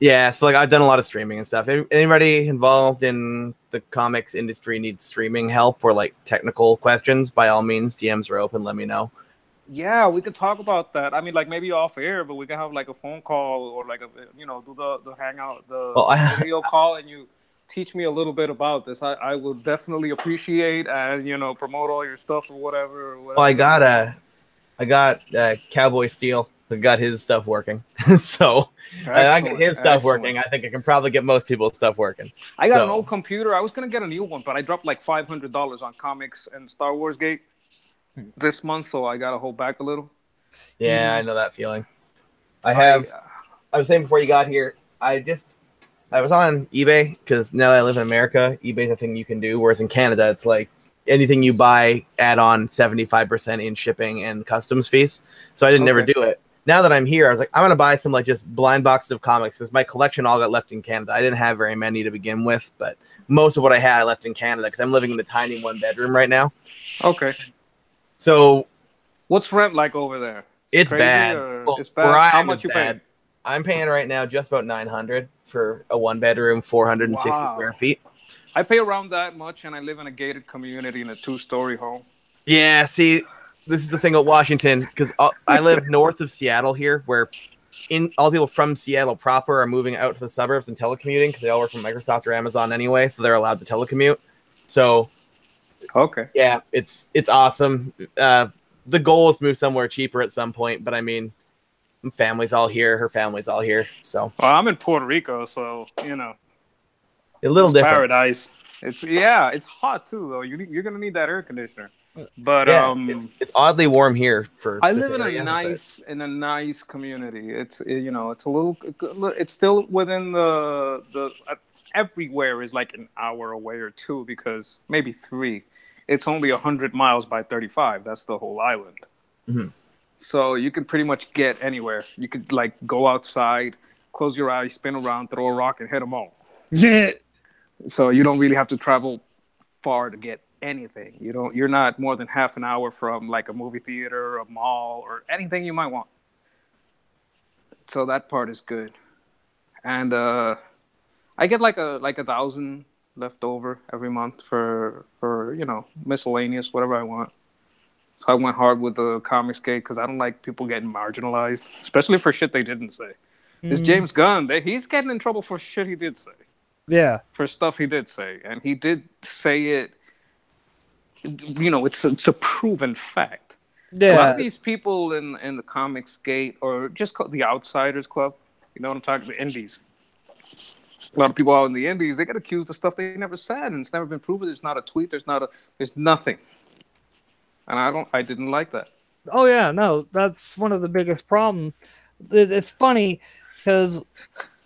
Yeah, so like I've done a lot of streaming and stuff. Anybody involved in the comics industry needs streaming help or like technical questions, by all means, DMs are open. Let me know. Yeah, we could talk about that. I mean, like maybe off air, but we could have like a phone call or like do the hangout, video call, and you teach me a little bit about this. I would definitely appreciate and promote all your stuff or whatever. Well, I got Cowboy Steel got his stuff working. So I get his stuff working. I think I can probably get most people's stuff working. I got an old computer. I was gonna get a new one, but I dropped like $500 on comics and Star Wars Gate this month, so I gotta hold back a little. Yeah, I know that feeling. I was saying before you got here, I was on eBay because now that I live in America, eBay's a thing you can do, whereas in Canada, it's like anything you buy, add on 75% in shipping and customs fees. So I didn't never do it. Now that I'm here, I was like, I'm going to buy some like just blind boxes of comics because my collection all got left in Canada. I didn't have very many to begin with, but most of what I had I left in Canada because I'm living in a tiny 1-bedroom right now. Okay. So what's rent like over there? It's bad. Well, it's bad. How much you pay? I'm paying right now just about $900 for a 1-bedroom, 460 square feet. I pay around that much, and I live in a gated community in a 2-story home. Yeah, see, this is the thing with Washington, because I live north of Seattle here, where all people from Seattle proper are moving out to the suburbs and telecommuting because they all work for Microsoft or Amazon anyway, so they're allowed to telecommute. So, yeah, it's awesome. The goal is to move somewhere cheaper at some point, but I mean, family's all here, her family's all here, so. Well, I'm in Puerto Rico, so you know, a little different. Paradise. It's hot too, though. You're gonna need that air conditioner. But yeah, it's oddly warm here. I live in a nice community. It's it's a little. It's still within the everywhere is like an hour away or two because maybe 3. It's only 100 miles by 35. That's the whole island. Mm-hmm. So you can pretty much get anywhere. You could like go outside, close your eyes, spin around, throw a rock, and hit them all. Yeah. So you don't really have to travel far to get anything. You're not more than half an hour from like a movie theater, a mall, or anything you might want. So that part is good. And I get like 1,000 left over every month for miscellaneous, whatever I want. So I went hard with the Comics Gate because I don't like people getting marginalized, especially for shit they didn't say. This James Gunn, he's getting in trouble for shit he did say. Yeah. For stuff he did say. And he did say it, it's a proven fact. Yeah. A lot of these people in the Comics Gate, or just called the Outsiders Club, you know what I'm talking about, the indies. A lot of people out in the indies, they get accused of stuff they never said, and it's never been proven. There's not a tweet, there's nothing. And I didn't like that. Oh yeah, no, that's one of the biggest problems. It's funny because,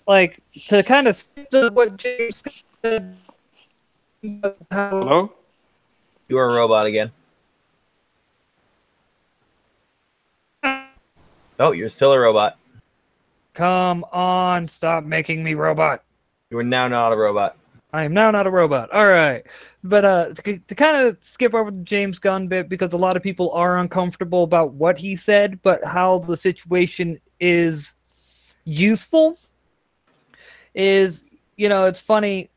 like, to kind of skip to what James said. Hello? You are a robot again. Oh, you're still a robot. Come on, stop making me robot. You are now not a robot. I am now not a robot. All right. But to kind of skip over the James Gunn bit, because a lot of people are uncomfortable about what he said, but how the situation is useful is, it's funny.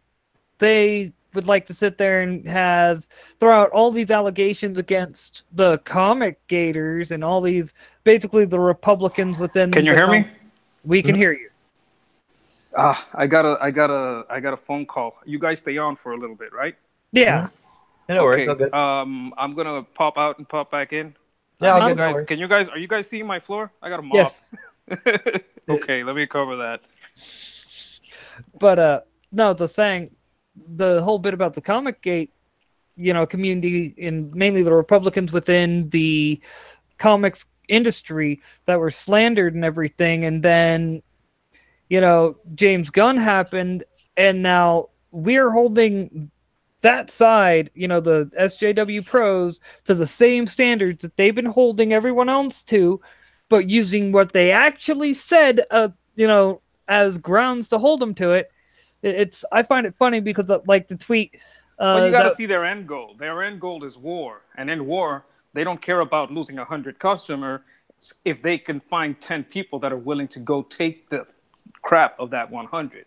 They would like to sit there and throw out all these allegations against the comic gators and all these, basically the Republicans within. Can you hear me? We can hear you. I got a phone call. You guys stay on for a little bit, right? Yeah. No worries. Okay. Good. I'm gonna pop out and pop back in. Yeah, Are you guys seeing my floor? I got a mop. Yes. Okay, let me cover that. But no, the saying, the whole bit about the Comic Gate, community, and mainly the Republicans within the comics industry that were slandered and everything, and then James Gunn happened, and now we're holding that side, the SJW pros, to the same standards that they've been holding everyone else to, but using what they actually said, as grounds to hold them to it. I find it funny because, like the tweet. But you got to see their end goal. Their end goal is war, and in war, they don't care about losing 100 customers if they can find 10 people that are willing to go take the crap of that 100.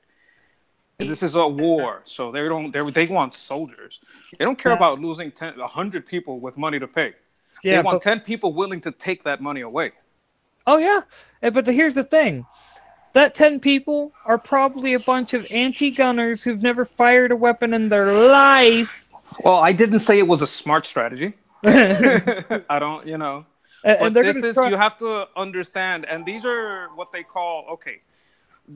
This is a war, so they want soldiers. They don't care about losing 100 people with money to pay. They want 10 people willing to take that money away. Oh yeah, but here's the thing: that 10 people are probably a bunch of anti-gunners who've never fired a weapon in their life. Well, I didn't say it was a smart strategy. I don't, And But they're this gonna is try. you have to understand, and these are what they call okay.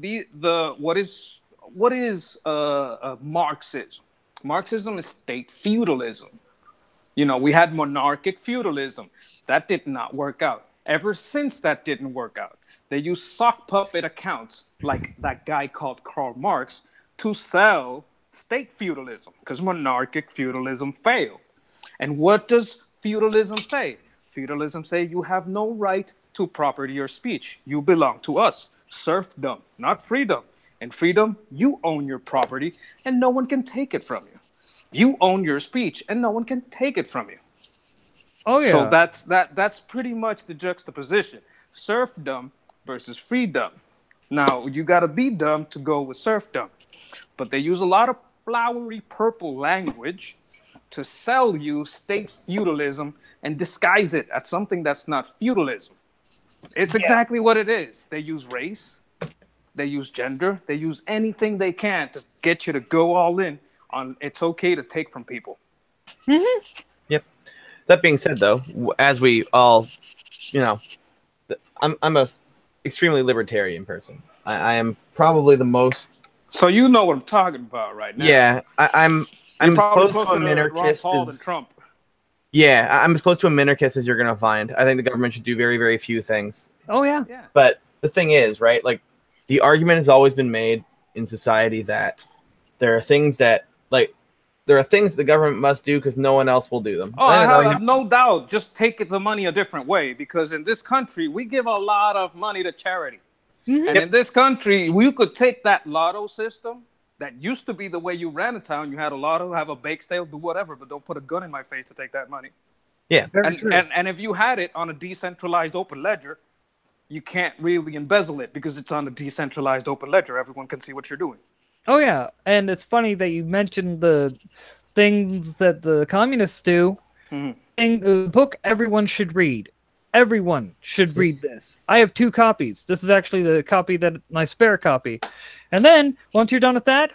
The what is Marxism? Marxism is state feudalism. You know, we had monarchic feudalism. That did not work out. Ever since that didn't work out, they use sock puppet accounts like that guy called Karl Marx to sell state feudalism because monarchic feudalism failed. And what does feudalism say? Feudalism say you have no right to property or speech. You belong to us. Serfdom, not freedom. In freedom, you own your property and no one can take it from you. You own your speech and no one can take it from you. Oh yeah. So that's pretty much the juxtaposition. Serfdom versus freedom. Now you gotta be dumb to go with serfdom. But they use a lot of flowery purple language to sell you state feudalism and disguise it as something that's not feudalism. It's exactly what it is. They use race, they use gender, they use anything they can to get you to go all in on it's okay to take from people. Yep. That being said, though, as we all, you know, I'm a extremely libertarian person. I am probably the most. So you know what I'm talking about right now. Yeah, I'm as close to a minarchist as Trump. Yeah, I'm as close to a minarchist as you're gonna find. I think the government should do very, very few things. Oh yeah. Yeah. But the thing is, right? Like, the argument has always been made in society that there are things that, like, there are things the government must do because no one else will do them. Oh, I have no doubt. Just take the money a different way because in this country, we give a lot of money to charity. Mm-hmm. And in this country, we could take that lotto system that used to be the way you ran a town. You had a lotto, have a bake sale, do whatever, but don't put a gun in my face to take that money. Yeah. And if you had it on a decentralized open ledger, you can't really embezzle it because it's on a decentralized open ledger. Everyone can see what you're doing. Oh yeah, and it's funny that you mentioned the things that the communists do. A book everyone should read. Everyone should read this. I have 2 copies. This is actually the copy that my spare copy. And then once you're done with that,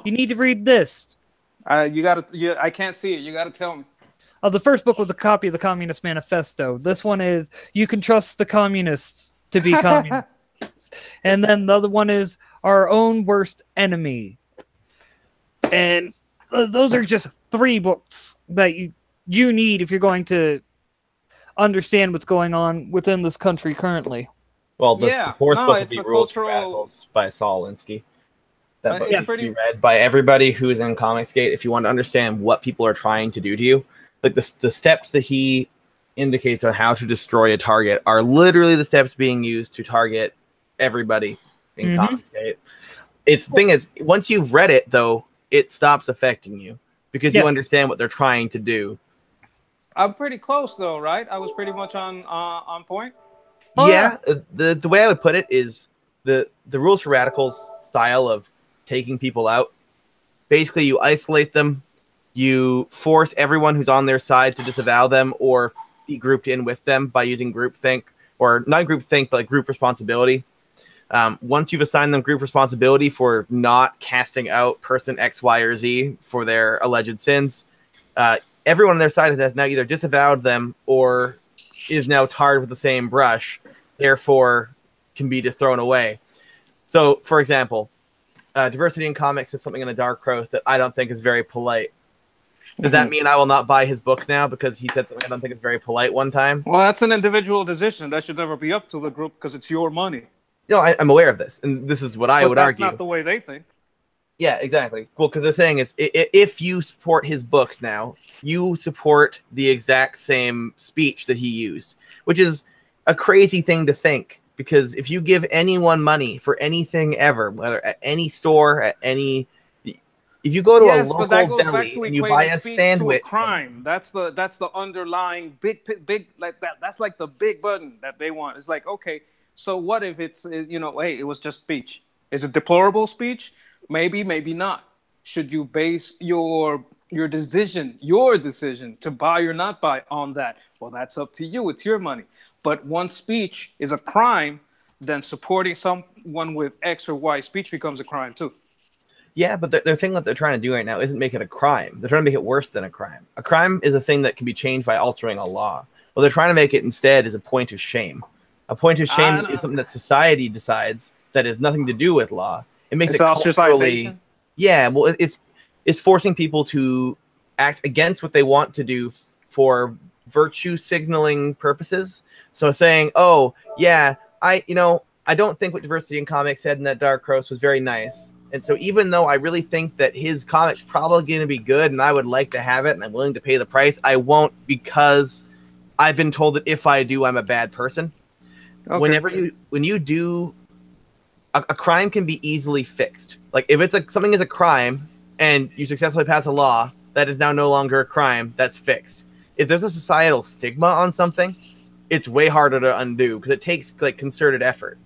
you need to read this. I can't see it. You gotta tell me. The first book was a copy of the Communist Manifesto. This one is You Can Trust the Communists to Be Communist. And then the other one is Our Own Worst Enemy. And those are just 3 books that you need if you're going to understand what's going on within this country currently. Well, the fourth book would be Rules for cultural... Radicals by Saul Alinsky. That book It's needs to be read by everybody who is in Comicsgate if you want to understand what people are trying to do to you. Like, the steps that he indicates on how to destroy a target are literally the steps being used to target everybody in Comicsgate. The thing is, once you've read it, though, it stops affecting you because you understand what they're trying to do. I'm pretty close, though, right? I was pretty much on point. Oh, yeah, the way I would put it is the Rules for Radicals style of taking people out. Basically, you isolate them, you force everyone who's on their side to disavow them or be grouped in with them by using groupthink, or not groupthink, but like group responsibility. Once you've assigned them group responsibility for not casting out person X, Y, or Z for their alleged sins, everyone on their side has now either disavowed them or is now tarred with the same brush, therefore can be thrown away. So, for example, Diversity in Comics says something in a Dark Prose that I don't think is very polite. Does that mean I will not buy his book now because he said something I don't think is very polite one time? Well, that's an individual decision. That should never be up to the group because it's your money. No, I'm aware of this, and this is what I would argue. That's not the way they think. Yeah, exactly. Well, because they're saying is if you support his book now, you support the exact same speech that he used, which is a crazy thing to think. Because if you give anyone money for anything ever, whether at any store, at any, if you go to a local deli and you buy a sandwich, to a crime. That's the underlying big like that. That's like the big button that they want. It's like, okay, so what if it's hey, it was just speech? Is it deplorable speech? Maybe, maybe not. Should you base your decision to buy or not buy on that? Well, that's up to you. It's your money. But once speech is a crime, then supporting someone with X or Y speech becomes a crime too. Yeah, but the thing that they're trying to do right now isn't make it a crime. They're trying to make it worse than a crime. A crime is a thing that can be changed by altering a law. Well, they're trying to make it instead as a point of shame. A point of shame is something that society decides that has nothing to do with law. It makes it culturally. Yeah, well, it's forcing people to act against what they want to do for virtue signaling purposes. So saying, "Oh, yeah, I don't think what Diversity in Comics said in that Dark Horse was very nice." And so even though I really think that his comic's probably going to be good and I would like to have it and I'm willing to pay the price, I won't, because I've been told that if I do, I'm a bad person. Okay. When you do, a crime can be easily fixed. Like if it's something is a crime and you successfully pass a law, that is now no longer a crime, that's fixed. If there's a societal stigma on something, it's way harder to undo because it takes like concerted effort.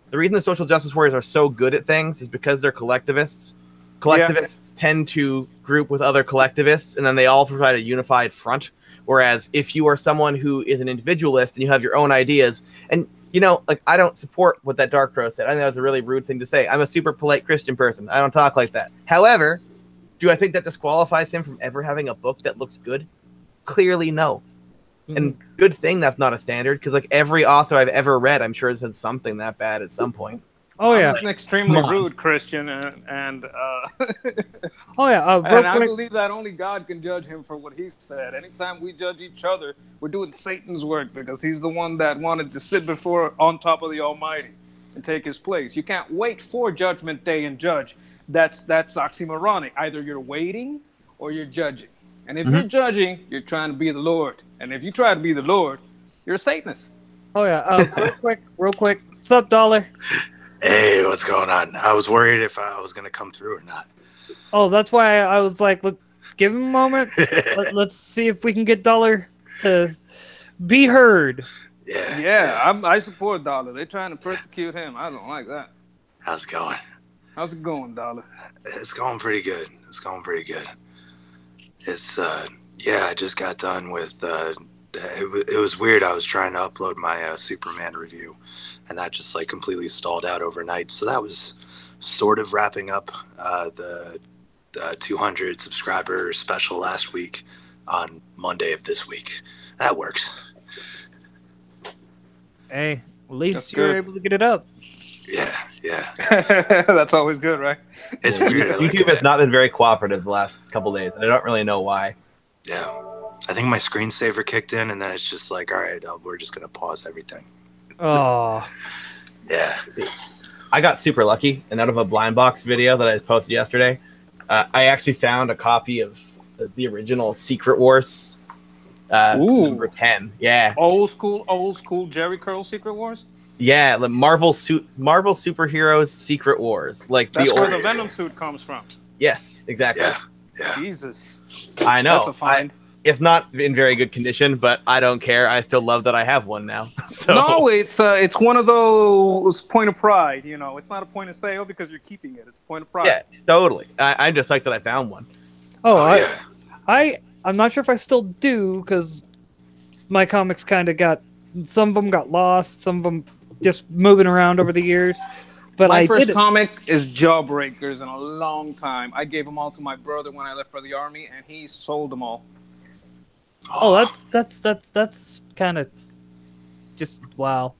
The reason the social justice warriors are so good at things is because they're collectivists. Collectivists tend to group with other collectivists, and then they all provide a unified front. Whereas if you are someone who is an individualist and you have your own ideas, and like I don't support what that Dark Crow said. I think that was a really rude thing to say. I'm a super polite Christian person. I don't talk like that. However, do I think that disqualifies him from ever having a book that looks good? Clearly, no. And good thing that's not a standard, because like every author I've ever read, I'm sure has said something that bad at some point. Oh yeah, I'm an extremely rude Christian, and oh yeah, and I believe that only God can judge him for what he said. Anytime we judge each other, we're doing Satan's work, because he's the one that wanted to sit on top of the Almighty and take his place. You can't wait for Judgment Day and judge. That's oxymoronic. Either you're waiting or you're judging. And if you're judging, you're trying to be the Lord. And if you try to be the Lord, you're a Satanist. Oh, yeah. Real quick. What's up, Dollar? Hey, what's going on? I was worried if I was going to come through or not. Oh, that's why I was like, look, give him a moment. Let's see if we can get Dollar to be heard. Yeah. I support Dollar. They're trying to persecute him. I don't like that. How's it going? How's it going, Dollar? It's going pretty good. It's I just got done with it was weird. I was trying to upload my Superman review, and that just like completely stalled out overnight. So that was sort of wrapping up the 200 subscriber special last week on Monday of this week. That works. Hey, at least you're able to get it up. Yeah. That's always good, right? It's weird. YouTube has not been very cooperative the last couple days, and I don't really know why. Yeah. I think my screensaver kicked in, and then it's just like, all right, we're just going to pause everything. Oh. Yeah. I got super lucky, and out of a blind box video that I posted yesterday, I actually found a copy of the original Secret Wars number 10. Yeah. Old school Jerry Curl Secret Wars? Yeah, the Marvel Superheroes Secret Wars. Like that's where the Venom suit comes from. Yes, exactly. Yeah. Jesus. I know. That's a find. It's not in very good condition, but I don't care. I still love that I have one now. So. No, it's one of those point of pride. It's not a point of sale because you're keeping it. It's a point of pride. Yeah, totally. I'm just psyched that I found one. I'm not sure if I still do, because my comics kind of some of them got lost, some of them just moving around over the years. But my first comic is Jawbreakers in a long time. I gave them all to my brother when I left for the army, and he sold them all. Oh, that's kind of just wow.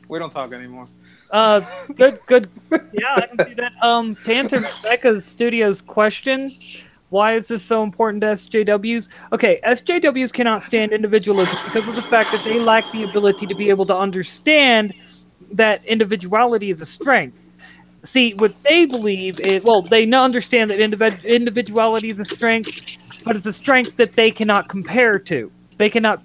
We don't talk anymore. Good. Yeah, I can see that. To answer Becca's Studios question, why is this so important to SJWs? Okay, SJWs cannot stand individualism because of the fact that they lack the ability to be able to understand that individuality is a strength. See, what they believe is, they understand that individuality is a strength, but it's a strength that they cannot compare to. They cannot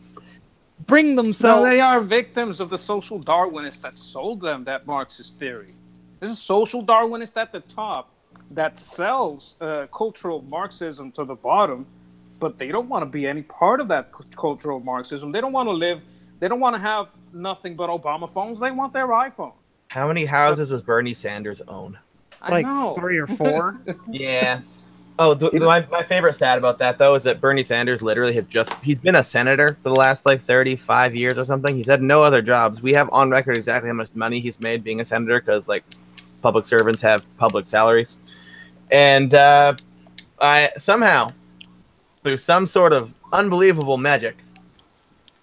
bring themselves... No, they are victims of the social Darwinists that sold them that Marxist theory. This is social Darwinist at the top that sells cultural Marxism to the bottom, but they don't want to be any part of that cultural Marxism. They don't want to live... They don't want to have nothing but Obama phones. They want their iPhone. How many houses does Bernie Sanders own? Like 3 or 4? Yeah. Oh, my favorite stat about that, though, is that Bernie Sanders literally he's been a senator for the last, 35 years or something. He's had no other jobs. We have on record exactly how much money he's made being a senator because, public servants have public salaries. And I somehow, through some sort of unbelievable magic,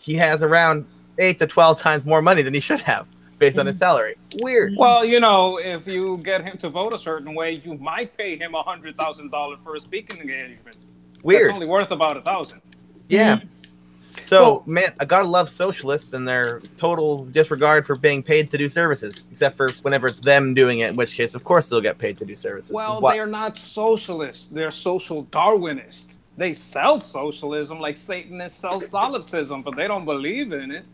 he has around 8 to 12 times more money than he should have based on his salary. Weird. Well, you know, if you get him to vote a certain way, you might pay him $100,000 for a speaking engagement. Weird. It's only worth about $1,000. Yeah. So, man, I gotta love socialists and their total disregard for being paid to do services, except for whenever it's them doing it, in which case, of course, they'll get paid to do services. Well, they're not socialists. They're social Darwinists. They sell socialism like Satanists sell Solipsism, but they don't believe in it.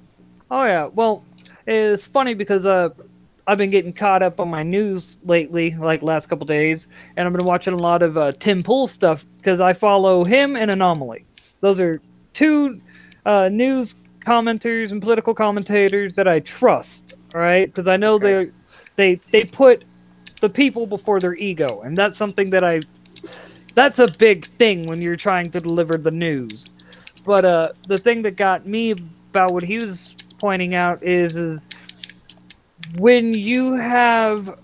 Oh yeah, well, it's funny because I've been getting caught up on my news lately, like last couple days, and I've been watching a lot of Tim Pool stuff because I follow him and Anomaly. Those are two news commenters and political commentators that I trust. All right, because I know they put the people before their ego, and that's something that that's a big thing when you're trying to deliver the news. But the thing that got me about what he was pointing out is when you have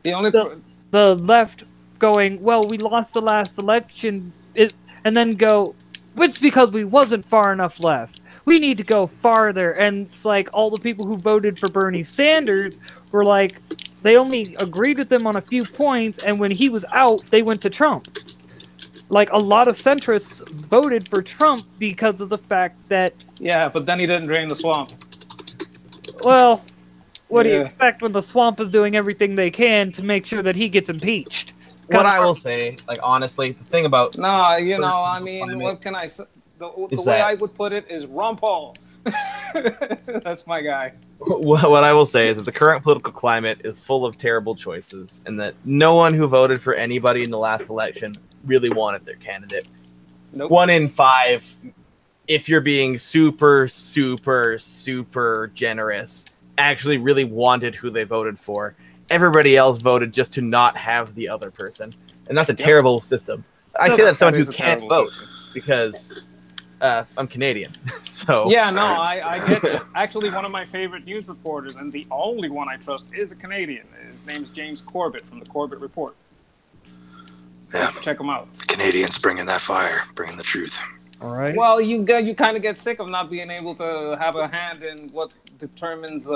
the left going, well, we lost the last election, and then go, it's because we wasn't far enough left. We need to go farther. And it's like all the people who voted for Bernie Sanders were like, they only agreed with him on a few points, and when he was out, they went to Trump. Like, a lot of centrists voted for Trump because of the fact that... Yeah, but then he didn't drain the swamp. Well, what do you expect when the swamp is doing everything they can to make sure that he gets impeached? What I will say, like, honestly, the thing about... No, you know, I mean, what can I say? The way I would put it is Ron Paul. That's my guy. What I will say is that the current political climate is full of terrible choices, and that no one who voted for anybody in the last election really wanted their candidate. Nope. 1 in 5, if you're being super, super, super generous, actually really wanted who they voted for. Everybody else voted just to not have the other person. And that's a terrible system. I say that as someone who can't vote because I'm Canadian. So yeah, no, I get you. Actually, one of my favorite news reporters, and the only one I trust, is a Canadian. His name's James Corbett from the Corbett Report. Yeah. Check him out. Canadians bringing that fire, bringing the truth. All right. Well, you kind of get sick of not being able to have a hand in what determines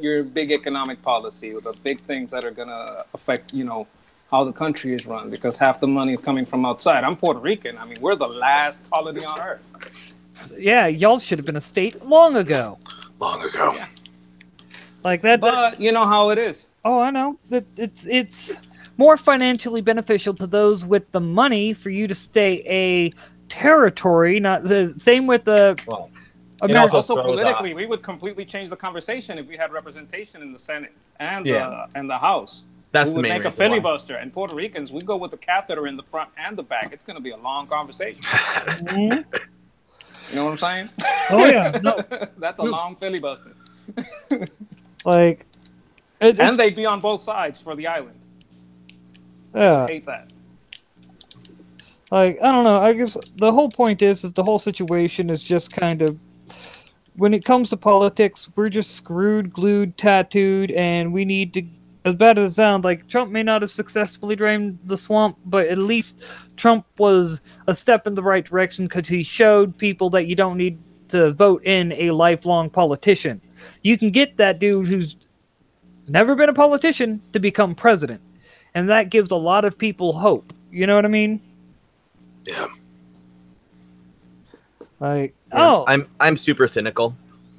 your big economic policy, or the big things that are gonna affect, you know, how the country is run, because half the money is coming from outside. I'm Puerto Rican. I mean, we're the last colony on earth. Yeah, y'all should have been a state long ago. Long ago. Yeah. Like that. But you know how it is. Oh, I know. It's more financially beneficial to those with the money for you to stay a territory. Not the same with the. Well, also politically, we would completely change the conversation if we had representation in the Senate and the House. That's we would make a filibuster, and Puerto Ricans, we go with the catheter in the front and the back. It's going to be a long conversation. You know what I'm saying? Oh yeah, no. That's a long filibuster. Like, and they'd be on both sides for the island. Yeah, I hate that. Like, I don't know. I guess the whole point is that the whole situation is just kind of, when it comes to politics, we're just screwed, glued, tattooed, and we need to. As bad as it sounds, like, Trump may not have successfully drained the swamp, but at least Trump was a step in the right direction because he showed people that you don't need to vote in a lifelong politician. You can get that dude who's never been a politician to become president, and that gives a lot of people hope. You know what I mean? Yeah. Like, I'm super cynical.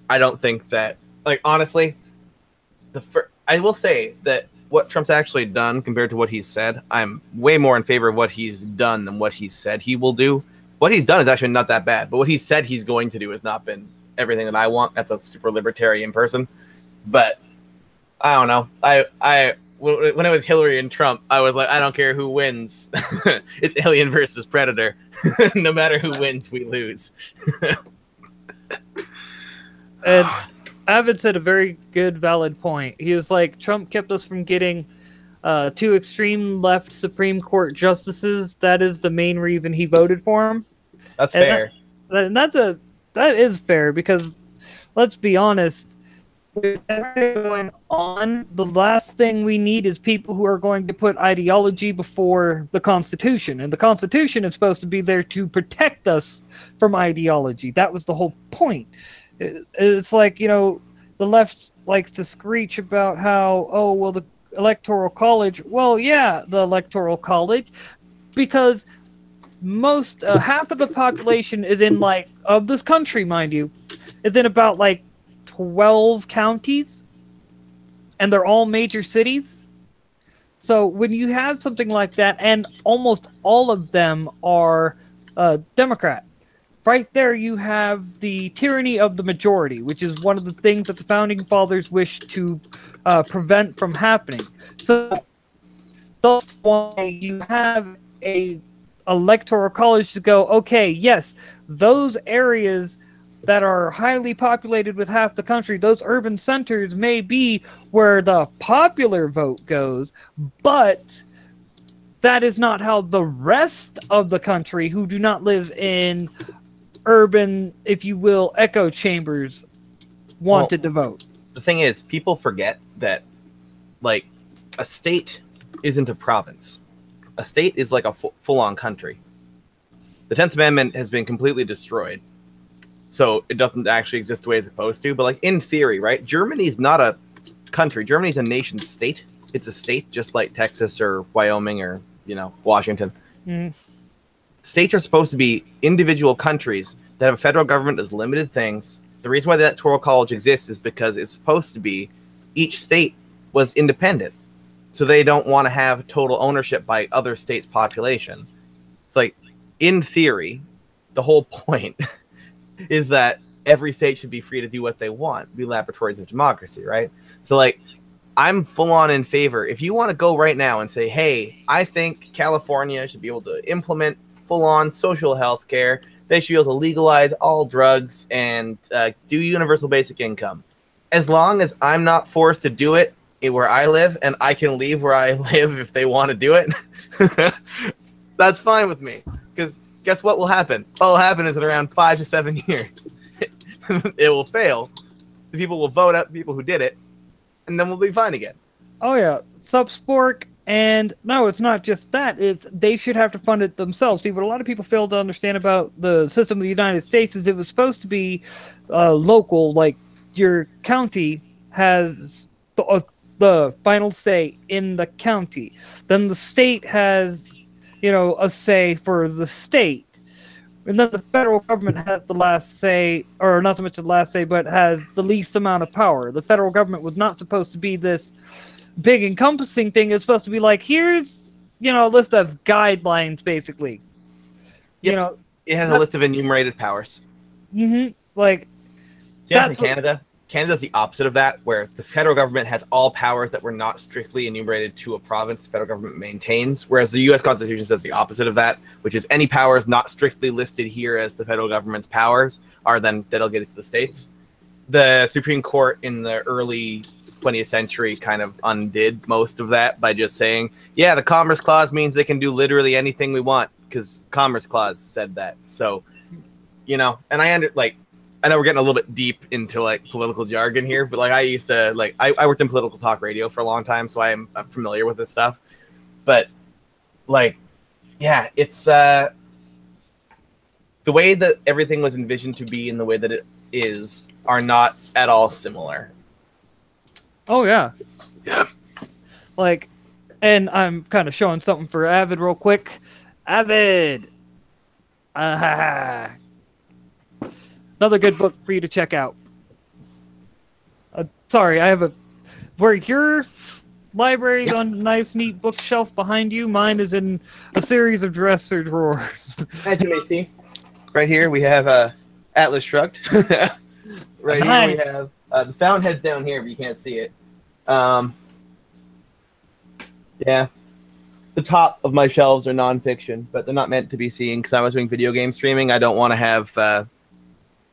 I don't think that, like, honestly, I will say that what Trump's actually done compared to what he's said, I'm way more in favor of what he's done than what he said he will do. What he's done is actually not that bad, but what he said he's going to do has not been everything that I want. That's a super libertarian person. But I don't know. When it was Hillary and Trump, I was like, I don't care who wins. It's Alien versus Predator. No matter who wins, we lose. And Avid said a very good, valid point. He was like, Trump kept us from getting 2 extreme left Supreme Court justices. That is the main reason he voted for him. That's fair. That is fair because, let's be honest, with everything going on, the last thing we need is people who are going to put ideology before the Constitution. And the Constitution is supposed to be there to protect us from ideology. That was the whole point. It's like, you know, the left likes to screech about how, oh, well, the Electoral College. Well, yeah, the Electoral College, because most half of the population is in, like, of this country, mind you, is in about like 12 counties, and they're all major cities. So when you have something like that, and almost all of them are Democrat, right there you have the tyranny of the majority, which is one of the things that the Founding Fathers wished to prevent from happening. So that's why you have a electoral college to go, okay, yes, those areas that are highly populated with half the country, those urban centers may be where the popular vote goes, but that is not how the rest of the country who do not live in urban, if you will, echo chambers wanted to vote. The thing is, people forget that, like, a state isn't a province. A state is like a full-on country. The 10th Amendment has been completely destroyed, so it doesn't actually exist the way it's supposed to. But, like, in theory, right, Germany's not a country. Germany's a nation state. It's a state just like Texas or Wyoming or, you know, Washington. States are supposed to be individual countries that have a federal government as limited things. The reason why the Electoral College exists is because it's supposed to be each state was independent. So they don't want to have total ownership by other states' population. It's like, in theory, the whole point is that every state should be free to do what they want, be laboratories of democracy, right? So, like, I'm full on in favor. If you want to go right now and say, hey, I think California should be able to implement full on social health care, they should be able to legalize all drugs and do universal basic income. As long as I'm not forced to do it where I live, and I can leave where I live if they want to do it, that's fine with me. Because guess what will happen? What will happen is in around 5 to 7 years, it will fail. The people will vote out the people who did it, and then we'll be fine again. Oh yeah, Subspork, and no, it's not just that. It's they should have to fund it themselves. See, what a lot of people fail to understand about the system of the United States is it was supposed to be local. Like, your county has the final say in the county. Then the state has, you know, a say for the state. And then the federal government has the last say, or not so much the last say, but has the least amount of power. The federal government was not supposed to be this big encompassing thing. It's supposed to be like, here's, you know, a list of guidelines, basically. Yep. You know, it has a list of enumerated powers. Like, yeah, in Canada. Canada's the opposite of that, where the federal government has all powers that were not strictly enumerated to a province the federal government maintains, whereas the U.S. Constitution says the opposite of that, which is any powers not strictly listed here as the federal government's powers are then delegated to the states. The Supreme Court in the early 20th century kind of undid most of that by just saying, yeah, the Commerce Clause means they can do literally anything we want, because Commerce Clause said that. So, you know, and I know we're getting a little bit deep into, like, political jargon here, but, like, I used to, like, I worked in political talk radio for a long time, so I'm familiar with this stuff. But, like, yeah, it's the way that everything was envisioned to be and the way that it is are not at all similar. oh yeah. Yeah. Like, and I'm kind of showing something for Avid real quick. Avid! Another good book for you to check out. Sorry, I have where your library's on a nice, neat bookshelf behind you. Mine is in a series of dresser drawers. As you may see, right here we have Atlas Shrugged. Right Nice. here we have the Fountainhead's down here, but you can't see it. Yeah. The top of my shelves are nonfiction, but they're not meant to be seen because I was doing video game streaming. I don't want to have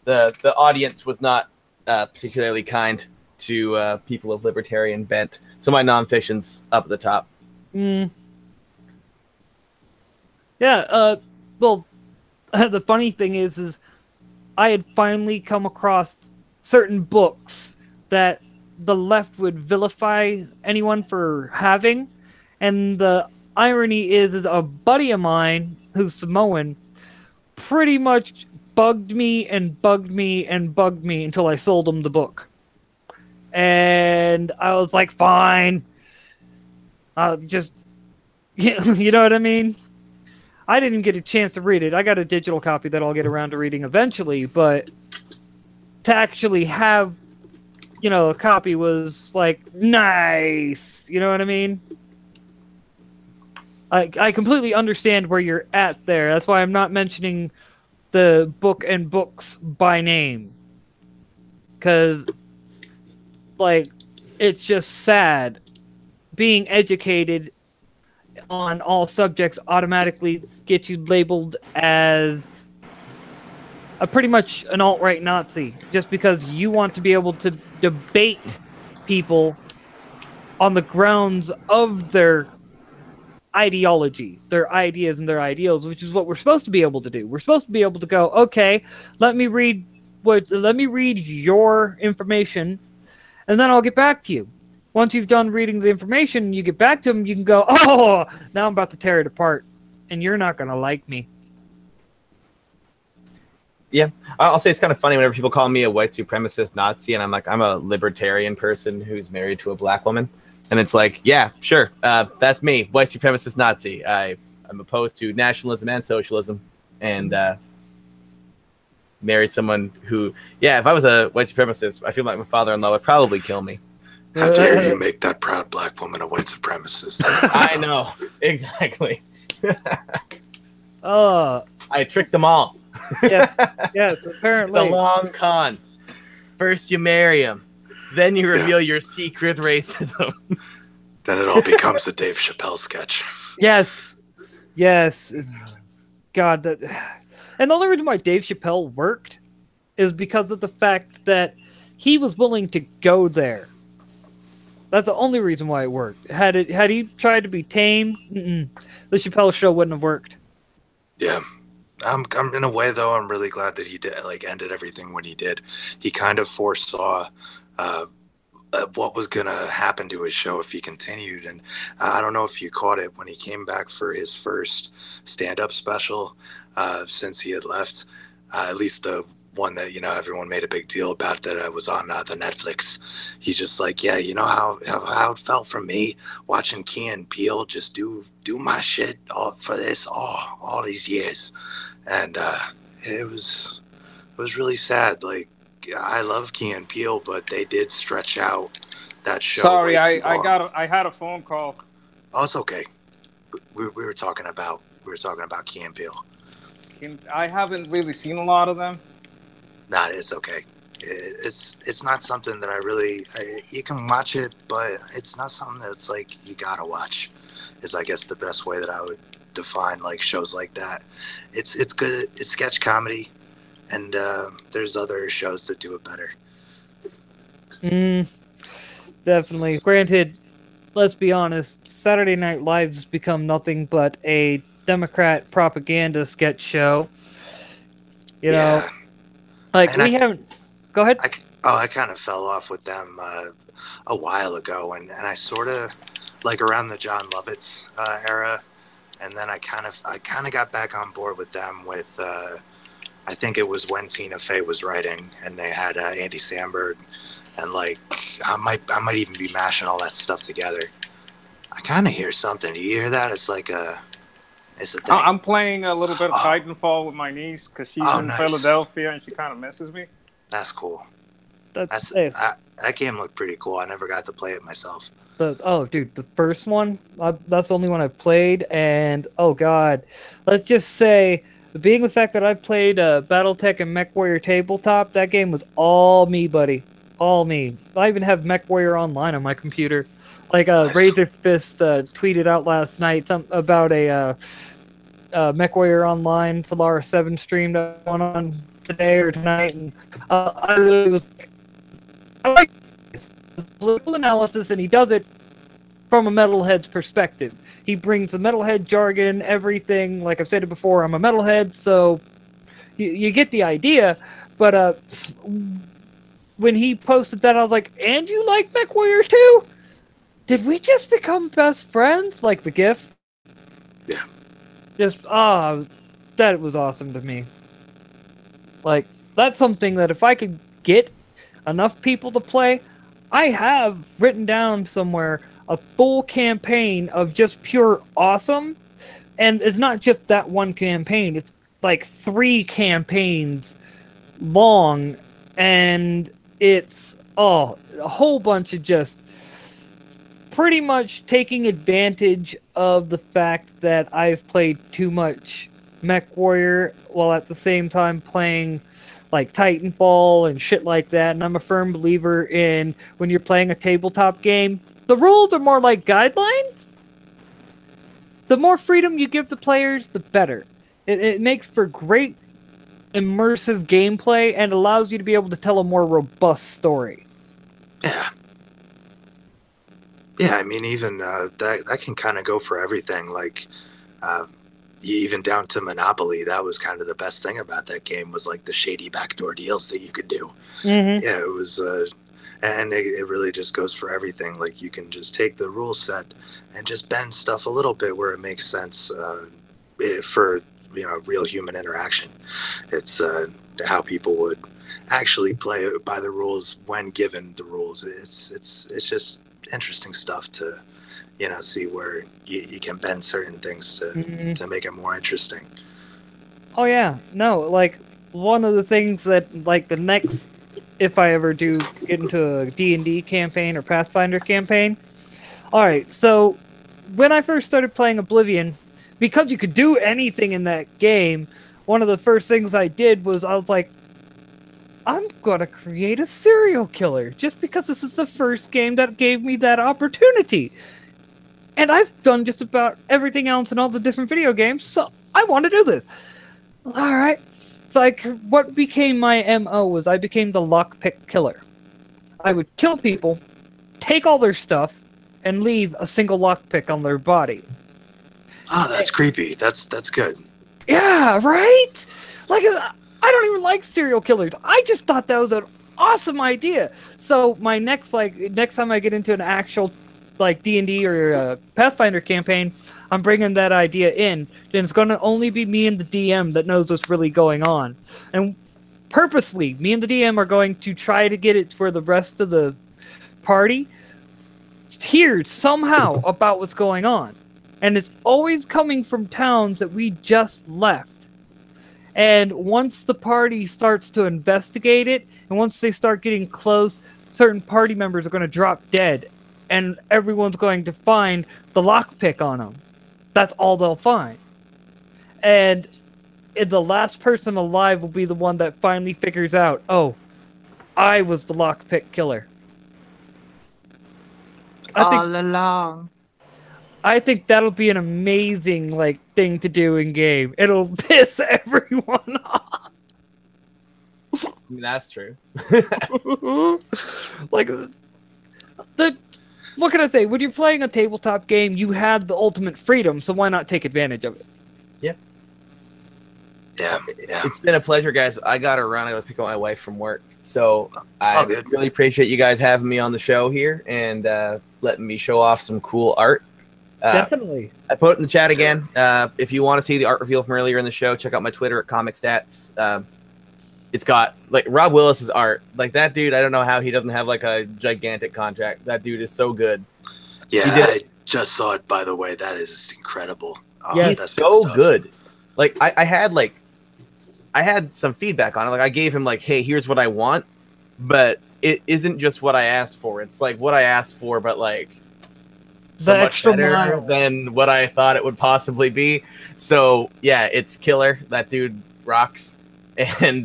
the audience was not particularly kind to people of libertarian bent, so my nonfiction's up at the top. Yeah. Well, the funny thing is I had finally come across certain books that the left would vilify anyone for having. And the irony is a buddy of mine who's Samoan pretty much bugged me and bugged me and bugged me until I sold him the book. And I was like, fine. Just, you know what I mean? I didn't get a chance to read it. I got a digital copy that I'll get around to reading eventually, but to actually have, a copy was like, nice. You know what I mean? I completely understand where you're at there. That's why I'm not mentioning the book and books by name. Because, it's just sad. Being educated on all subjects automatically gets you labeled as pretty much an alt-right Nazi. Just because you want to be able to debate people on the grounds of their ideology, their ideas and their ideals, which is what we're supposed to be able to do. We're supposed to be able to go, okay, let me read your information, and then I'll get back to you. Once you've done reading the information, you get back to them, you can go, oh, now I'm about to tear it apart, and you're not going to like me. Yeah, I'll say it's kind of funny whenever people call me a white supremacist Nazi, and I'm like, I'm a libertarian person who's married to a black woman. And it's like, yeah, sure, that's me, white supremacist Nazi. I'm opposed to nationalism and socialism, and married someone who, yeah, if I was a white supremacist, I feel like my father-in-law would probably kill me. How dare you make that proud black woman a white supremacist? I know, exactly. I tricked them all. Yes, apparently. It's a long con. First you marry him, then you reveal your secret racism. Then it all becomes a Dave Chappelle sketch. Yes. God, and the only reason why Dave Chappelle worked is because of the fact that he was willing to go there. That's the only reason why it worked. Had he tried to be tame, the Chappelle show wouldn't have worked. Yeah. I'm in a way though, I'm really glad that he did ended everything when he did. He kind of foresaw what was going to happen to his show if he continued. And I don't know if you caught it when he came back for his first stand-up special since he had left, at least the one that, everyone made a big deal about that was on the Netflix. He's just like, yeah, how it felt for me watching Key and Peele just do my shit all these years. And it was really sad. Like, I love Key and Peele, but they did stretch out that show. Sorry, I had a phone call. Oh, it's okay. We were talking about Key and Peele. I haven't really seen a lot of them. Nah, it's okay. It's not something that you can watch it, but it's not something that's like you gotta watch. Is I guess the best way that I would define shows like that. It's good. It's sketch comedy. And there's other shows that do it better. Definitely. Granted, let's be honest, Saturday Night Live's become nothing but a Democrat propaganda sketch show. We haven't... Go ahead. I kind of fell off with them a while ago, and I sort of, around the John Lovitz era, and then I kind of got back on board with them with... I think it was when Tina Fey was writing, and they had Andy Samberg, and I might even be mashing all that stuff together. I kind of hear something. Do you hear that? It's a thing. I'm playing a little bit of Titanfall with my niece because she's in Philadelphia and she kind of misses me. That's cool. That game looked pretty cool. I never got to play it myself. Dude, the first one, that's the only one I played, and oh god, let's just say. Being the fact that I played BattleTech and MechWarrior Tabletop, that game was all me, buddy. All me. I even have MechWarrior Online on my computer. Nice. Razor Fist tweeted out last night about a MechWarrior Online Solaris 7 stream that went on today or tonight. And I really was I like this political analysis, and he does it from a metalhead's perspective. He brings the metalhead jargon, everything. Like I've stated before, I'm a metalhead, so you get the idea. But when he posted that, I was like, and you like MechWarrior 2? Did we just become best friends? Like the GIF? Yeah. Just, that was awesome to me. Like, that's something that if I could get enough people to play, I have written down somewhere a full campaign of just pure awesome. And it's not just that one campaign, it's like 3 campaigns long, and it's a whole bunch of just pretty much taking advantage of the fact that I've played too much MechWarrior while at the same time playing like Titanfall and shit like that. And I'm a firm believer in when you're playing a tabletop game, the rules are more like guidelines. The more freedom you give the players, the better. It makes for great immersive gameplay and allows you to be able to tell a more robust story. Yeah. Yeah, I mean, even that can kind of go for everything. Like, even down to Monopoly, that was kind of the best thing about that game was like the shady backdoor deals that you could do. Mm-hmm. Yeah, it was, and it really just goes for everything. Like, you can just take the rule set and just bend stuff a little bit where it makes sense for real human interaction. It's how people would actually play by the rules when given the rules. It's just interesting stuff to see where you can bend certain things to make it more interesting. Oh yeah, no, like one of the things that like the next, if I ever do get into a D&D campaign or Pathfinder campaign, all right, so when I first started playing Oblivion, because you could do anything in that game, one of the first things I did was I was like, I'm gonna create a serial killer just because this is the first game that gave me that opportunity. And I've done just about everything else in all the different video games, so I want to do this. Alright. So what became my MO was I became the lockpick killer. I would kill people, take all their stuff, and leave a single lockpick on their body. Oh, that's creepy. That's good. Yeah, right? Like, I don't even like serial killers. I just thought that was an awesome idea. So my next time I get into an actual like D&D or Pathfinder campaign, I'm bringing that idea in. And it's going to only be me and the DM that knows what's really going on. And purposely, me and the DM are going to try to get it for the rest of the party hears somehow about what's going on. And it's always coming from towns that we just left. And once the party starts to investigate it, and once they start getting close, certain party members are going to drop dead. And everyone's going to find the lockpick on them. That's all they'll find. And the last person alive will be the one that finally figures out, oh, I was the lockpick killer. All along. I think that'll be an amazing thing to do in game. It'll piss everyone off. I mean, that's true. What can I say? When you're playing a tabletop game, you have the ultimate freedom, so why not take advantage of it? Yep. Yeah. It's been a pleasure, guys. I gotta run. I gotta pick up my wife from work. So I really appreciate you guys having me on the show here and letting me show off some cool art. Definitely. I put it in the chat again. If you want to see the art reveal from earlier in the show, check out my Twitter at Comic Stats. It's got Rob Willis's art. That dude, I don't know how he doesn't have a gigantic contract. That dude is so good. Yeah, I just saw it, by the way. That is incredible. Yeah, it's so good. I had some feedback on it. I gave him hey, here's what I want, but it isn't just what I asked for. It's what I asked for, but so much better than what I thought it would possibly be. So yeah, it's killer. That dude rocks. And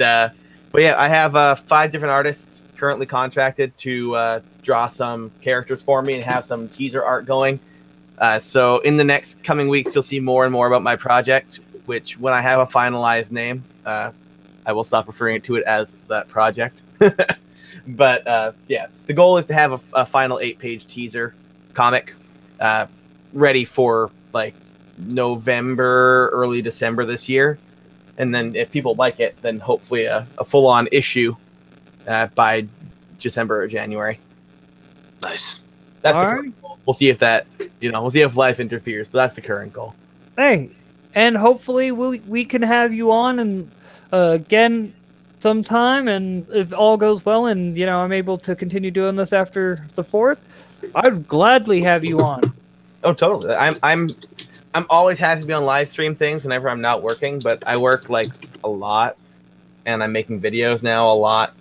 but yeah, I have 5 different artists currently contracted to draw some characters for me and have some teaser art going. So in the next coming weeks, you'll see more and more about my project, which when I have a finalized name, I will stop referring to it as that project. But yeah, the goal is to have a final 8-page teaser comic ready for November, early December this year. And then if people like it, then hopefully a full-on issue by December or January. Nice. That's the All current goal. We'll see if that, we'll see if life interferes, but that's the current goal. Hey, and hopefully we can have you on and again sometime, and if all goes well, and I'm able to continue doing this after the 4th, I'd gladly have you on. Oh, totally. I'm always happy to be on live stream things whenever I'm not working, but I work like a lot, and I'm making videos now a lot.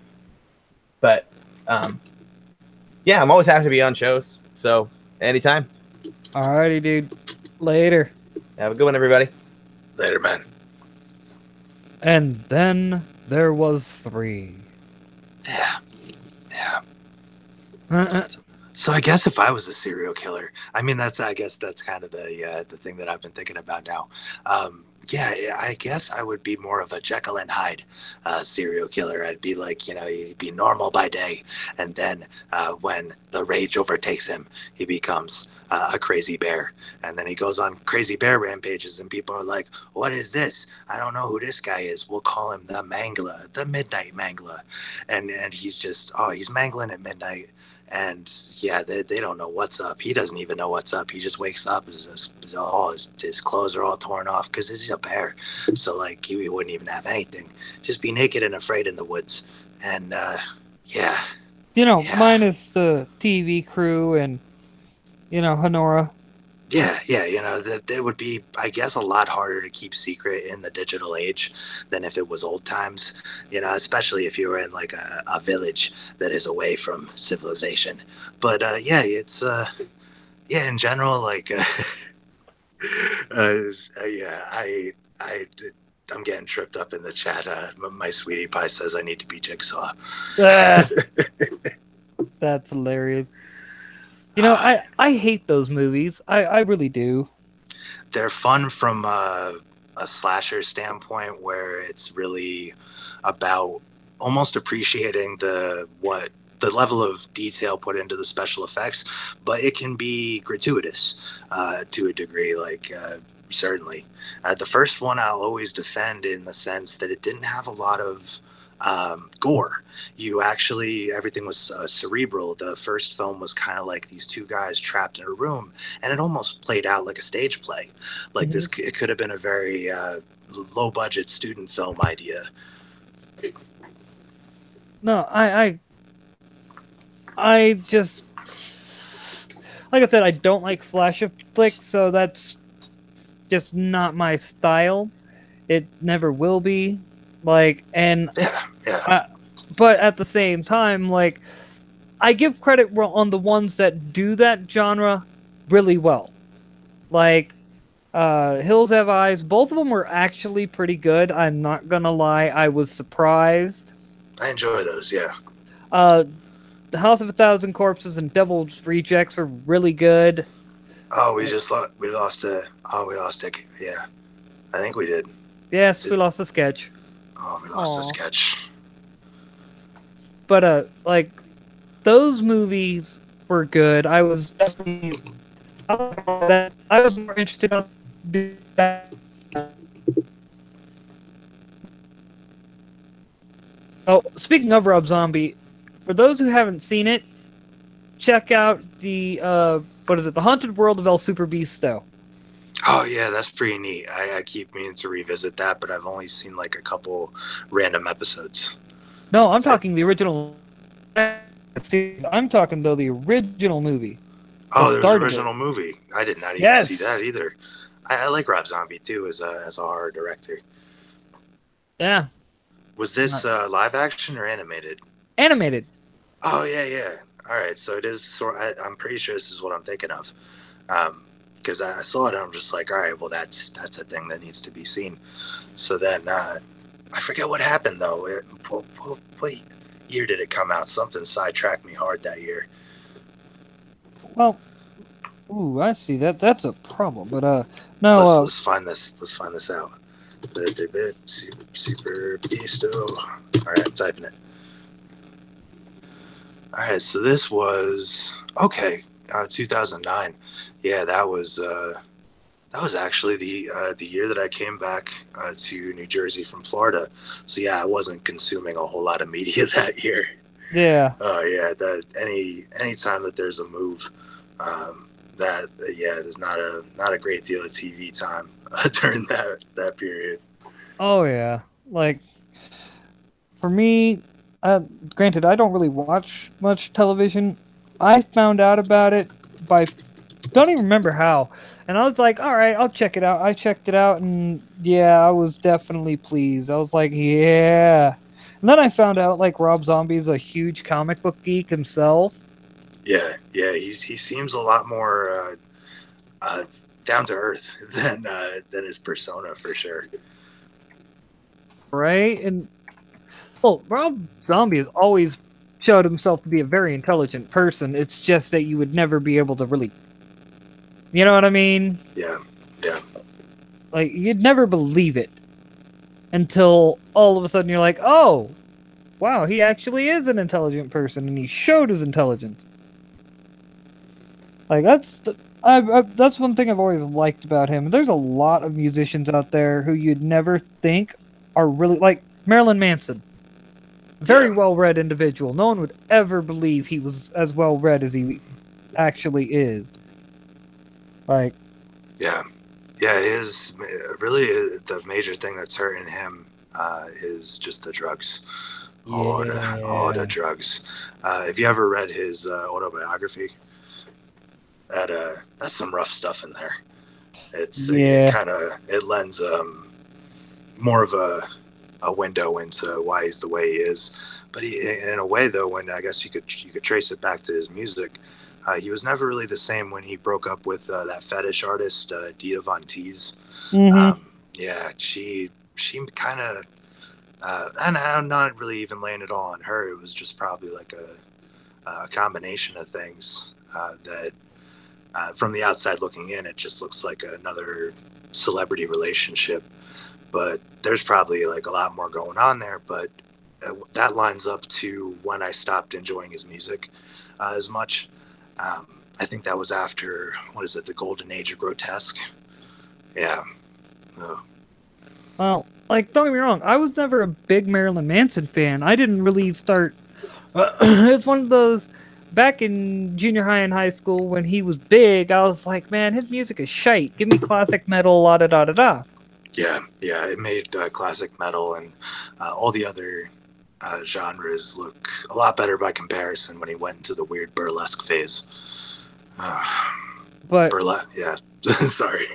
But yeah, I'm always happy to be on shows. So anytime. Alrighty, dude. Later. Have a good one, everybody. Later, man. And then there was 3. Yeah. So I guess if I was a serial killer, I guess that's kind of the thing that I've been thinking about now. Yeah, I guess I would be more of a Jekyll and Hyde serial killer. I'd be like, he'd be normal by day, and then when the rage overtakes him, he becomes a crazy bear, and then he goes on crazy bear rampages, and people are like, "What is this? I don't know who this guy is. We'll call him the Mangler, the Midnight Mangler," and he's just he's mangling at midnight. And yeah, they don't know what's up. He doesn't even know what's up. He just wakes up, his clothes are all torn off because he's a bear. So like he wouldn't even have anything. Just be naked and afraid in the woods. And yeah. Minus the TV crew and Honora. Yeah, that it would be, I guess, a lot harder to keep secret in the digital age than if it was old times, especially if you were in like a village that is away from civilization. But yeah, it's, in general, like, I'm getting tripped up in the chat. My sweetie pie says I need to be Jigsaw. That's hilarious. I hate those movies. I really do. They're fun from a slasher standpoint, where it's really about almost appreciating the level of detail put into the special effects, but it can be gratuitous to a degree. Like certainly, the first one I'll always defend in the sense that it didn't have a lot of gore. Everything was cerebral. The first film was kind of like these two guys trapped in a room, and it almost played out like a stage play. Like it could have been a very low budget student film idea. No, I just, like I said, I don't like slasher flicks, so that's just not my style. It never will be. Like, and but at the same time, like, I give credit on the ones that do that genre really well. Like, Hills Have Eyes, both of them were actually pretty good. I'm not gonna lie, I was surprised. I enjoy those, yeah. The House of a Thousand Corpses and Devil's Rejects were really good. Oh, we lost it. Yeah, I think we did. Yes, we lost the sketch. Oh, we lost the sketch. But like, those movies were good. I was definitely I was more interested in that. Oh, speaking of Rob Zombie, for those who haven't seen it, check out the The Haunted World of El Superbeasto. Oh yeah, that's pretty neat. I keep meaning to revisit that, but I've only seen like a couple random episodes. No, I'm talking the original. I'm talking though the original movie. Oh, there's an original movie. I did not even see that either. I like Rob Zombie too as a horror director. Yeah. Was this live action or animated? Animated. Oh yeah. All right, so it is. I'm pretty sure this is what I'm thinking of. Because I saw it and I'm just like, all right, well, that's a thing that needs to be seen. So then I forget what happened, though. What year did it come out? Something sidetracked me hard that year. Well, ooh, I see that. That's a problem. But no. Let's find this. Let's find this out. Super Beasto. All right, I'm typing it. All right, so this was 2009. Yeah, that was actually the year that I came back to New Jersey from Florida. So yeah, I wasn't consuming a whole lot of media that year. Yeah. Oh yeah, that any time that there's a move, that yeah, there's not a great deal of TV time during that period. Oh yeah. Like for me, granted, I don't really watch much television. I found out about it by don't even remember how, and I was like, all right, I'll check it out. I checked it out, and yeah, I was definitely pleased. I was like, yeah. And then I found out like Rob Zombie is a huge comic book geek himself. Yeah, yeah, he seems a lot more down to earth than his persona for sure. Right? And well, Rob Zombie has always showed himself to be a very intelligent person. It's just that you would never be able to really, you know what I mean? Yeah, yeah, Like you'd never believe it until all of a sudden you're like, oh, wow, he actually is an intelligent person, and he showed his intelligence. Like that's one thing I've always liked about him. There's a lot of musicians out there who you'd never think are really like Marilyn Manson. Very Yeah. well-read individual. No one would ever believe he was as well-read as he actually is. Like, yeah, yeah. His really the major thing that's hurting him is just the drugs. Oh, the drugs. Have you ever read his autobiography? That's some rough stuff in there. It's Yeah. it lends more of a window into why he's the way he is. But he, in a way, though, when I guess you could trace it back to his music, he was never really the same when he broke up with that fetish artist Dita Von Teese. Mm-hmm. Yeah, she kind of, and I'm not really even laying it all on her. It was just probably like a combination of things that, from the outside looking in, it just looks like another celebrity relationship. But there's probably like a lot more going on there. But that lines up to when I stopped enjoying his music as much. I think that was after, what is it, the golden age of grotesque. Yeah. Well, like, don't get me wrong, I was never a big Marilyn Manson fan. I didn't really start. It's one of those. Back in junior high and high school, when he was big, I was like, man, his music is shite. Give me classic metal, la da da da da. Yeah, it made classic metal and all the other genres look a lot better by comparison when he went into the weird burlesque phase. But Yeah. Sorry.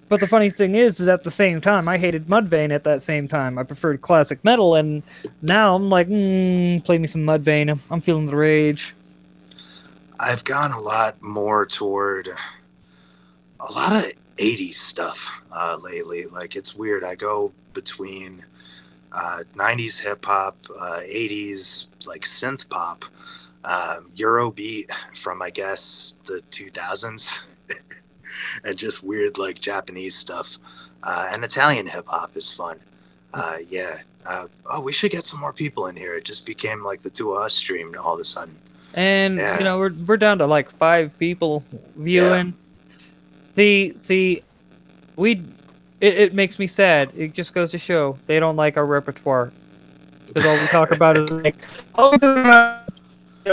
But the funny thing is at the same time, I hated Mudvayne at that same time. I preferred classic metal, and now I'm like, play me some Mudvayne. I'm feeling the rage. I've gone a lot more toward a lot of 80s stuff lately. Like, it's weird. I go between 90s hip hop, 80s like synth pop, Eurobeat from, I guess, the 2000s, and just weird like Japanese stuff. And Italian hip hop is fun. Yeah. We should get some more people in here. It just became like the two of us streamed all of a sudden. And Yeah. you know, we're down to like 5 people viewing. See, it makes me sad. It just goes to show they don't like our repertoire. Because all we talk about is like,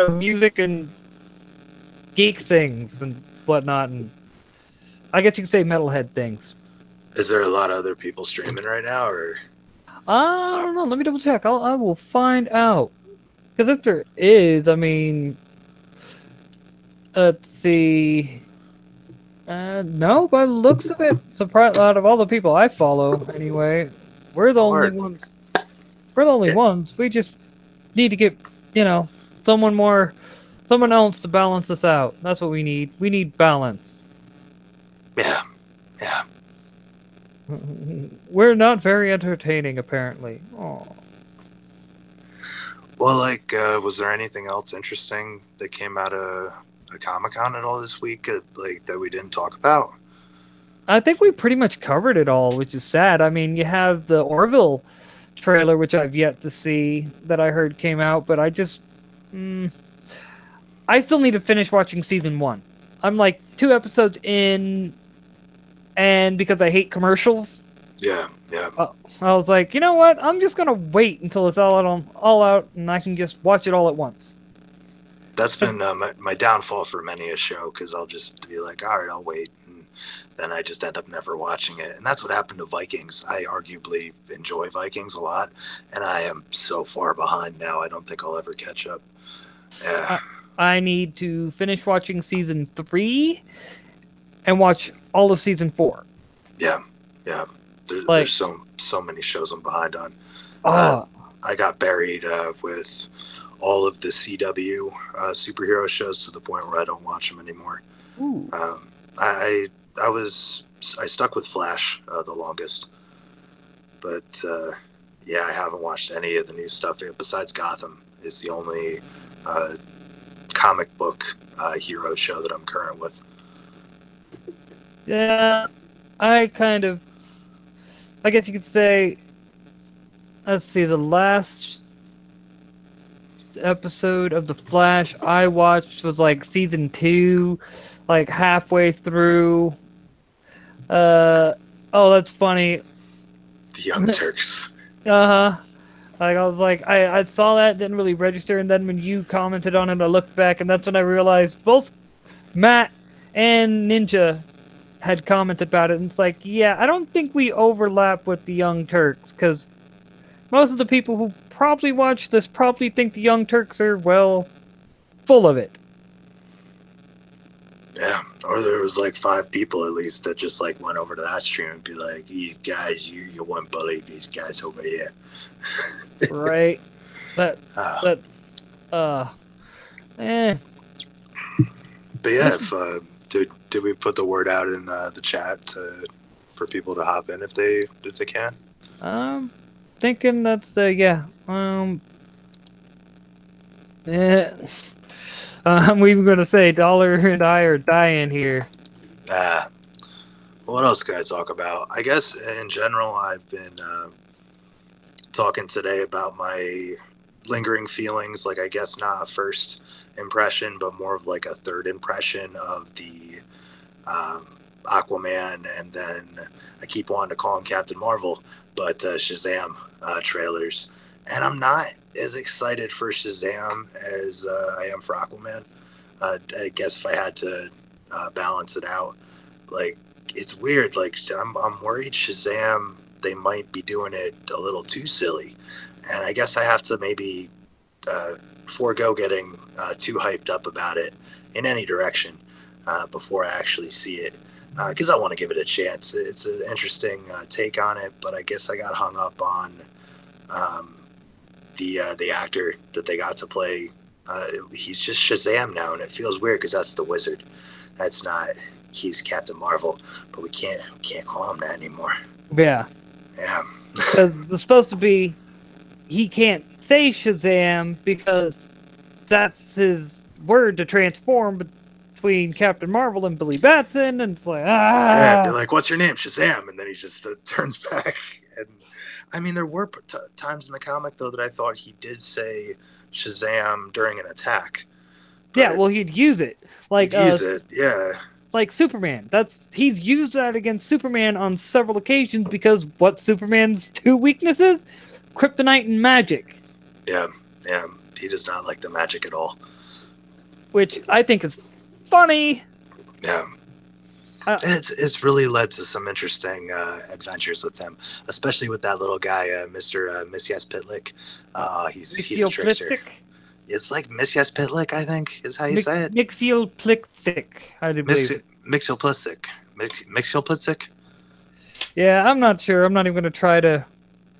music and geek things and whatnot, and I guess you could say metalhead things. Is there a lot of other people streaming right now, or? I don't know. Let me double check. I will find out. Because if there is, I mean, let's see. No, by the looks of it, out of all the people I follow, anyway, we're the only ones. We're the only ones. We just need to get, someone else to balance us out. That's what we need. We need balance. Yeah. We're not very entertaining, apparently. Oh. Well, like, was there anything else interesting that came out of Comic-Con at all this week, like, that we didn't talk about? I think we pretty much covered it all, which is sad. I mean, you have the Orville trailer, which I've yet to see, that I heard came out, but I just... I still need to finish watching season 1. I'm like 2 episodes in, and because I hate commercials... Yeah. I was like, you know what? I'm just gonna wait until it's all out, and I can just watch it all at once. that's been my downfall for many a show, because I'll just be like, all right, I'll wait, and then I just end up never watching it. And that's what happened to Vikings. I arguably enjoy Vikings a lot, and I am so far behind now. I don't think I'll ever catch up. Yeah. I need to finish watching season 3 and watch all of season 4. Yeah. There's so many shows I'm behind on. I got buried with all of the CW superhero shows to the point where I don't watch them anymore. I stuck with Flash the longest, but yeah, I haven't watched any of the new stuff besides Gotham. Is the only comic book hero show that I'm current with. Yeah, I guess you could say, let's see, the last episode of The Flash I watched was like season 2, like halfway through. Oh, that's funny. The Young Turks. Like, I was like, I saw that, didn't really register, and then when you commented on it, I looked back, and that's when I realized both Matt and Ninja had commented about it, and it's like, yeah, I don't think we overlap with the Young Turks, because most of the people who probably watch this probably think the Young Turks are, well, full of it. Yeah, or there was like 5 people at least that just like went over to that stream and be like, "You guys, you wouldn't believe these guys over here." Right. But yeah. But yeah, if, did we put the word out in the chat for people to hop in if they can? Thinking that's yeah. Yeah. I'm even going to say Dollar and I are dying here. What else can I talk about? I guess in general, I've been talking today about my lingering feelings. Like, I guess not a first impression, but more of like a third impression of the Aquaman, and then I keep wanting to call him Captain Marvel, but Shazam trailers. And I'm not as excited for Shazam as I am for Aquaman. I guess if I had to balance it out, like, it's weird. Like, I'm worried Shazam, they might be doing it a little too silly. And I guess I have to maybe forego getting too hyped up about it in any direction before I actually see it. Because I want to give it a chance. It's an interesting take on it, but I guess I got hung up on the actor that they got to play. He's just Shazam now, and it feels weird because that's the Wizard. That's not. He's Captain Marvel, but we can't call him that anymore. Yeah. Yeah. Because it's supposed to be, he can't say Shazam because that's his word to transform between Captain Marvel and Billy Batson, and it's like, Yeah, be like, "What's your name, Shazam?" And then he just turns back. And I mean, there were times in the comic though that I thought he did say Shazam during an attack. Yeah, well, he'd use it like yeah. Like Superman. He's used that against Superman on several occasions because what's Superman's 2 weaknesses? Kryptonite and magic. Yeah. He does not like the magic at all. Which I think is funny. Yeah. It's really led to some interesting adventures with him, especially with that little guy, Mr. Misias-Pitlick. He's a trickster. Plitzik? It's like Misias-Pitlick, I think, is how you say it. Mixiel-Plitzik, I do believe. Mixiel-Plitzik. Mixiel-Plitzik? Yeah, I'm not sure. I'm not even going to try to...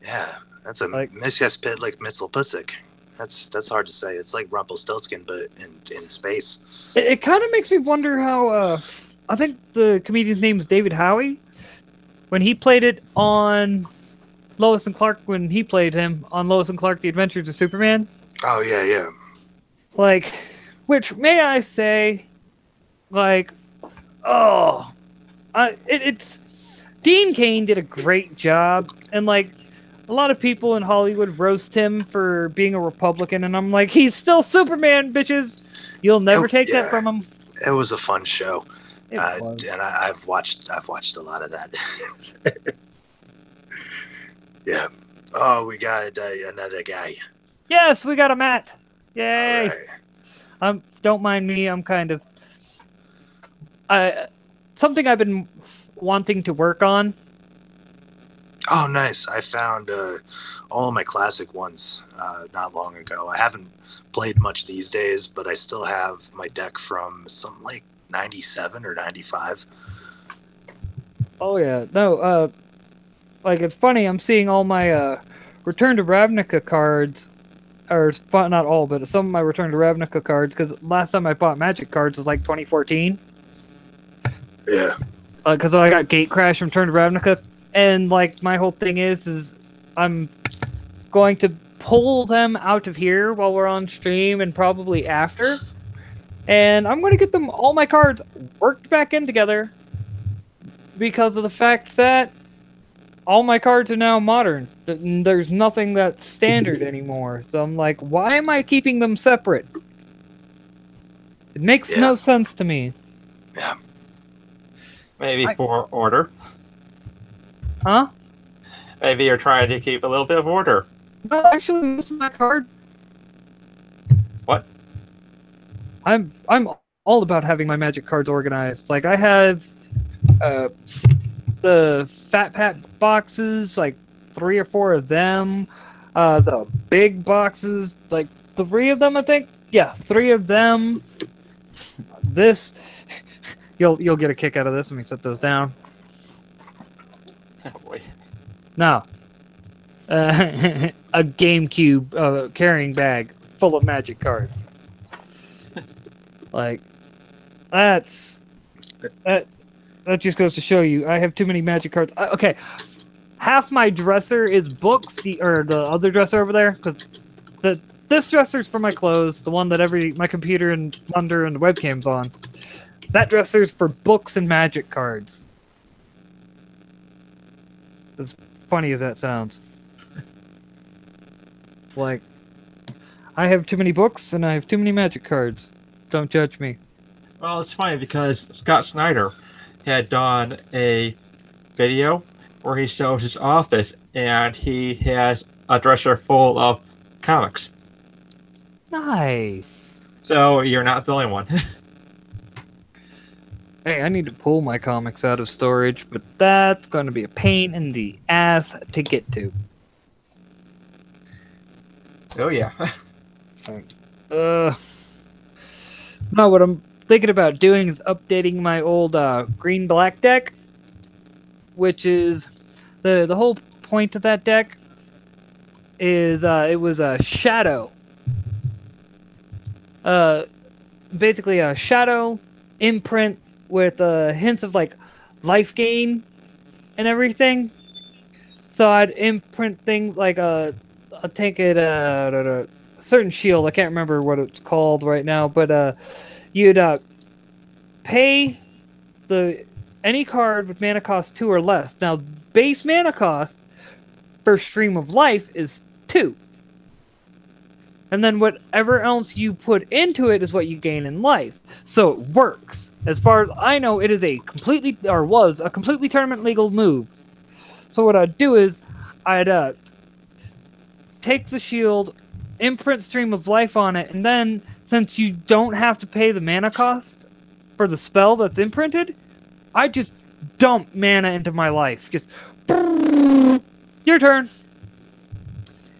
Yeah, that's a Misias-Pitlick Mixiel-Plitzik. That's hard to say. It's like Rumpelstiltskin, but in space. It kind of makes me wonder how... I think the comedian's name is David Howie. When he played it on Lois and Clark, when he played him on Lois and Clark, The Adventures of Superman. Oh, yeah. Like, which, may I say, like, it's... Dean Cain did a great job, and, like, a lot of people in Hollywood roast him for being a Republican, and I'm like, he's still Superman, bitches! You'll never take that from him. It was a fun show. It was. And I've watched a lot of that. Yeah. Oh, we got another guy. Yes, we got a Matt. Yay! Don't mind me. I'm kind of something I've been wanting to work on. Oh, nice. I found all of my classic ones not long ago. I haven't played much these days, but I still have my deck from something like 97 or 95. Oh yeah, no. Like it's funny. I'm seeing all my Return to Ravnica cards, or not all, but some of my Return to Ravnica cards. Because last time I bought Magic cards was like 2014. Yeah. Because I got Gatecrash from Return to Ravnica, and like my whole thing is I'm going to pull them out of here while we're on stream and probably after, and I'm going to get them all my cards worked back in together because of the fact that all my cards are now modern. There's nothing that's standard anymore. So I'm like, why am I keeping them separate? It makes no sense to me. Yeah. Maybe for order. Huh? Maybe you're trying to keep a little bit of order. No, actually, most of my card. What? I'm all about having my Magic cards organized. Like I have the Fat Pat boxes, like 3 or 4 of them. The big boxes, like 3 of them, I think. Yeah, 3 of them. This, you'll get a kick out of this. Let me set those down. Wait. Now, a GameCube carrying bag full of Magic cards. Like, that just goes to show you I have too many Magic cards. Okay, half my dresser is books, or the other dresser over there, because this dresser's for my clothes, the one that my computer and monitor and the webcam's on. That dresser's for books and Magic cards. As funny as that sounds. Like, I have too many books and I have too many Magic cards. Don't judge me. Well, it's funny because Scott Snyder had done a video where he shows his office and he has a dresser full of comics. Nice. So you're not the only one. Hey, I need to pull my comics out of storage, but that's going to be a pain in the ass to get to. Oh yeah. No, what I'm thinking about doing is updating my old green-black deck, which is the whole point of that deck is it was a shadow. Basically a shadow imprint with hints of like life gain and everything. So I'd imprint things like I'll take it a certain shield. I can't remember what it's called right now, but you'd pay any card with mana cost 2 or less. Now base mana cost for Stream of Life is 2. And then whatever else you put into it is what you gain in life. So it works. As far as I know, it is was a completely tournament legal move. So what I'd do is, I'd take the shield, imprint Stream of Life on it, and then, since you don't have to pay the mana cost for the spell that's imprinted, I just dump mana into my life. Just, your turn.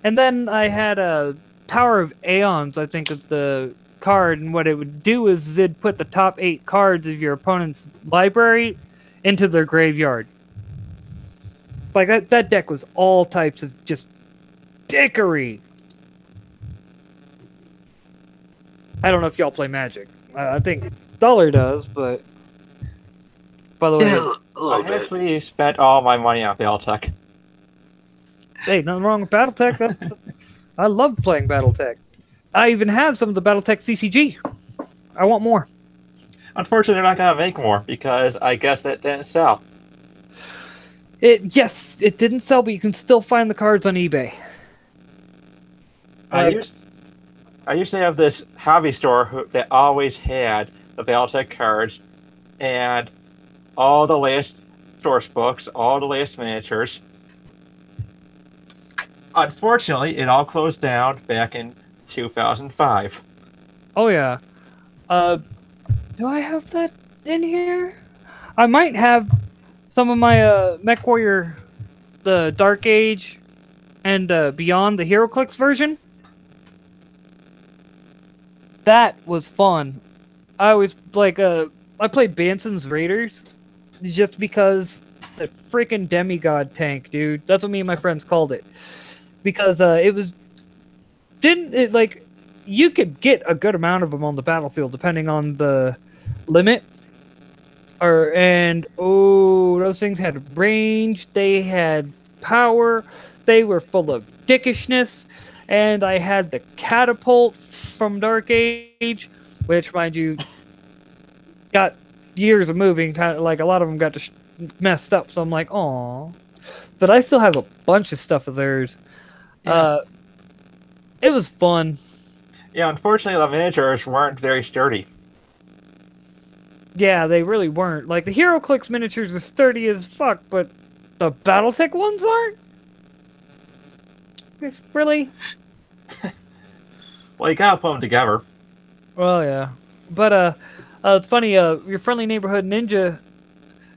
And then I had a Tower of Aeons, I think is the card, and what it would do is it'd put the top 8 cards of your opponent's library into their graveyard. Like, that deck was all types of just dickery. I don't know if y'all play Magic. I think Dollar does, but... By the way... Yeah, a little I bit. actually spent all my money on Battletech. Hey, nothing wrong with Battletech. I love playing Battletech. I even have some of the Battletech CCG. I want more. Unfortunately, they're not going to make more because I guess that didn't sell. Yes, it didn't sell, but you can still find the cards on eBay. I used to have this hobby store that always had the Battletech cards and all the latest source books, all the latest miniatures. Unfortunately, it all closed down back in 2005. Oh yeah, Do I have that in here? I might have some of my MechWarrior, the Dark Age, and Beyond the HeroClix version. That was fun. I always like I played Banson's Raiders just because the freaking demigod tank, dude. That's what me and my friends called it. Because it was like you could get a good amount of them on the battlefield depending on the limit. Those things had range, they had power, they were full of dickishness, and I had the catapult from Dark Age, which, mind you, got years of moving, kind of like a lot of them got messed up, so I'm like, aw. But I still have a bunch of stuff of theirs. Yeah. It was fun. Yeah, unfortunately, the miniatures weren't very sturdy. Yeah, they really weren't. Like, the HeroClix miniatures are sturdy as fuck, but the Battletech ones aren't? It's really? Well, you gotta put them together. Well, yeah. But, it's funny, your friendly neighborhood ninja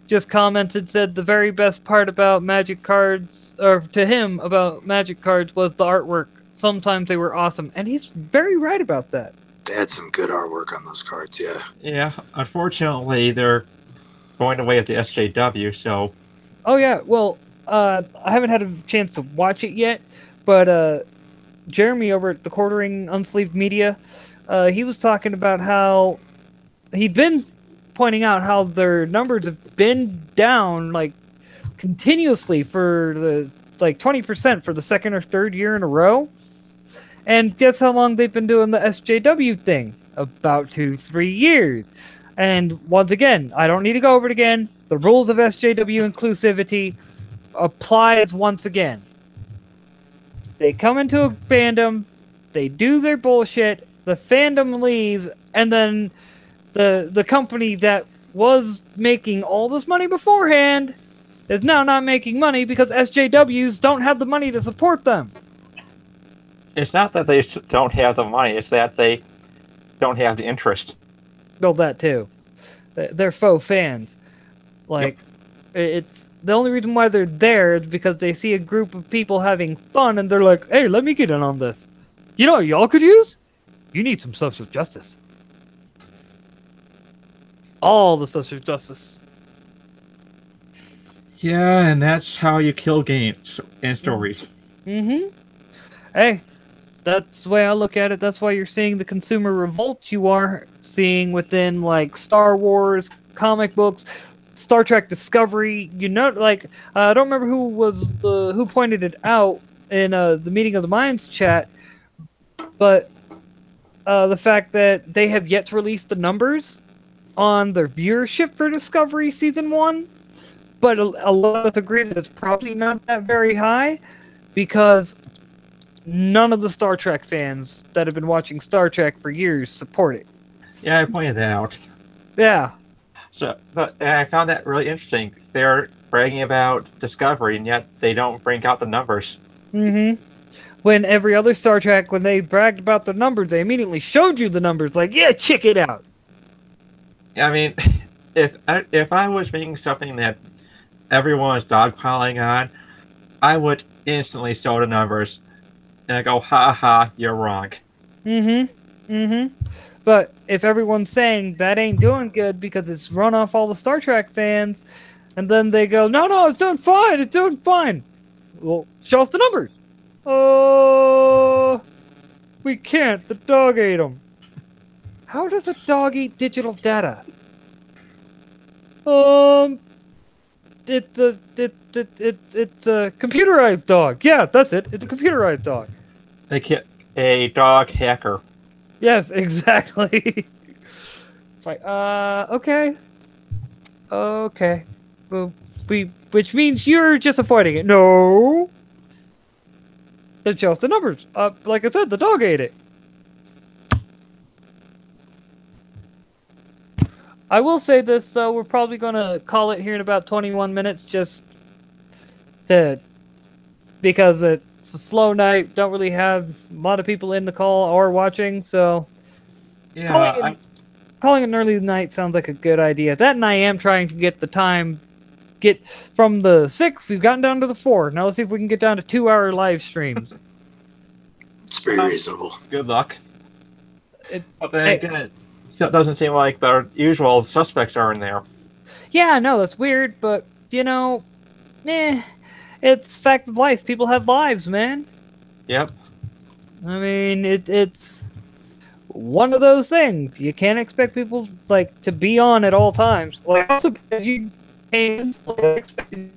just commented, said the very best part about Magic cards, or to him, about Magic cards was the artwork. Sometimes they were awesome, and he's very right about that. They had some good artwork on those cards, yeah. Yeah, unfortunately, they're going away at the SJW, so... Oh, yeah, well, I haven't had a chance to watch it yet, but, Jeremy over at the Quartering Unsleeved Media, he was talking about how he'd been pointing out how their numbers have been down, like, continuously for the, like, 20% for the second or third year in a row. And guess how long they've been doing the SJW thing? About 2-3 years. And once again, I don't need to go over it again. The rules of SJW inclusivity applies once again. They come into a fandom, they do their bullshit, the fandom leaves, and then the company that was making all this money beforehand is now not making money because SJWs don't have the money to support them. It's not that they don't have the money, it's that they don't have the interest. Well, that too. They're faux fans. Like, it's the only reason why they're there is because they see a group of people having fun and they're like, hey, let me get in on this. You know what y'all could use? You need some social justice. All the social justice. Yeah, and that's how you kill games and stories. Mm-hmm. Hey, that's the way I look at it. That's why you're seeing the consumer revolt you are seeing within, like, Star Wars, comic books, Star Trek Discovery. You know, like, I don't remember who pointed it out in the Meeting of the Minds chat, but the fact that they have yet to release the numbers on their viewership for Discovery Season 1, but a lot of us agree that it's probably not that very high because none of the Star Trek fans that have been watching Star Trek for years support it. Yeah, I pointed that out. Yeah. So, but I found that really interesting. They're bragging about Discovery, and yet they don't bring out the numbers. Mm-hmm. When every other Star Trek, when they bragged about the numbers, they immediately showed you the numbers. Like, yeah, check it out. I mean, if I was making something that everyone was dogpiling on, I would instantly show the numbers. And I go, ha ha, you're wrong. Mm-hmm. Mm-hmm. But if everyone's saying that ain't doing good because it's run off all the Star Trek fans, and then they go, no, it's doing fine, it's doing fine. Well, show us the numbers. Oh, we can't. The dog ate them. How does a dog eat digital data? It's a computerized dog. Yeah, that's it. It's a computerized dog. A dog hacker. Yes, exactly. It's like, okay. Okay. Well, which means you're just avoiding it. No. Then show us the numbers. Like I said, the dog ate it. I will say this, though. We're probably going to call it here in about 21 minutes just because it's a slow night. Don't really have a lot of people in the call or watching, so... Yeah, calling it an early night sounds like a good idea. That, and I am trying to get the time, get from the 6, we've gotten down to the 4. Now let's see if we can get down to 2-hour live streams. It's very reasonable. Good luck. But then Hey. again, it doesn't seem like the usual suspects are in there. Yeah, I know, that's weird, but, it's fact of life. People have lives, man. Yep. I mean, it's one of those things. You can't expect people, to be on at all times. Like, also, because you came in,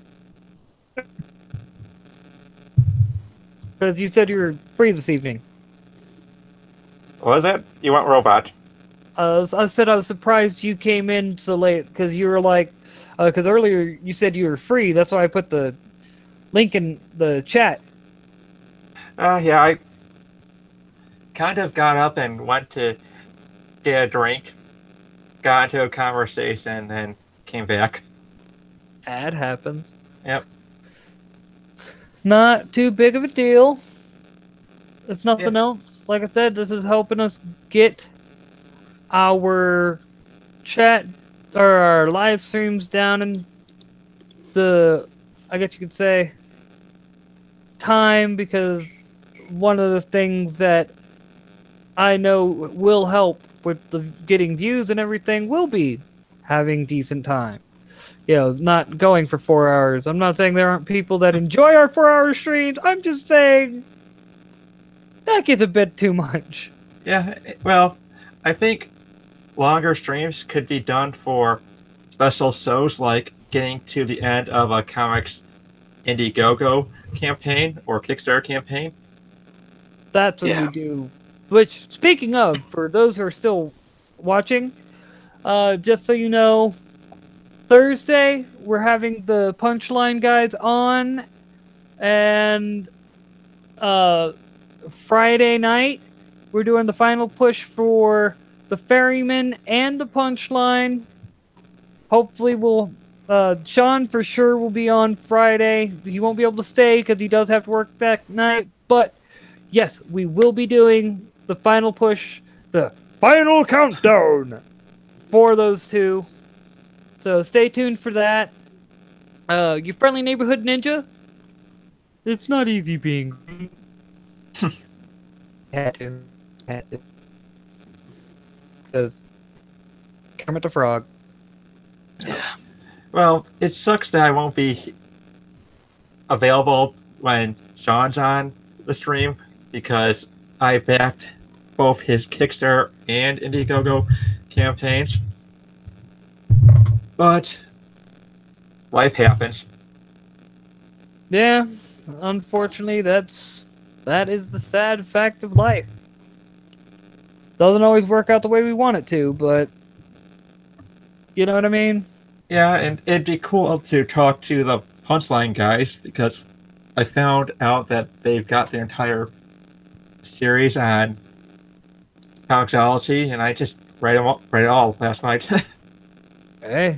because you said you were free this evening. What was that? You went robot. I said I was surprised you came in so late, because you were because earlier you said you were free. That's why I put the link in the chat. Yeah, I kind of got up and went to get a drink, got into a conversation, and then came back. That happens. Yep. Not too big of a deal. If nothing else, like I said, this is helping us get our chat or our live streams down in the, I guess you could say, time, because one of the things that I know will help with the getting views and everything will be having decent time. Not going for 4 hours. I'm not saying there aren't people that enjoy our 4-hour streams. I'm just saying that gets a bit too much. Yeah, well, I think longer streams could be done for special shows like getting to the end of a comics Indiegogo campaign or Kickstarter campaign. That's what we do. Which, speaking of, for those who are still watching, just so you know, Thursday we're having the Punchline guys on, and Friday night we're doing the final push for the Ferryman and the Punchline. Hopefully Sean for sure will be on Friday. He won't be able to stay because he does have to work that night, but yes, we will be doing the final push, the final countdown for those two. So stay tuned for that. Your friendly neighborhood ninja? It's not easy being had to. Because Kermit the Frog. Yeah. Well, it sucks that I won't be available when Sean's on the stream, because I backed both his Kickstarter and Indiegogo campaigns. But life happens. Yeah, unfortunately, that is the sad fact of life. Doesn't always work out the way we want it to, but you know what I mean? Yeah, and it'd be cool to talk to the Punchline guys, because I found out that they've got the entire series on Comixology, and I just read it all last night. Hey,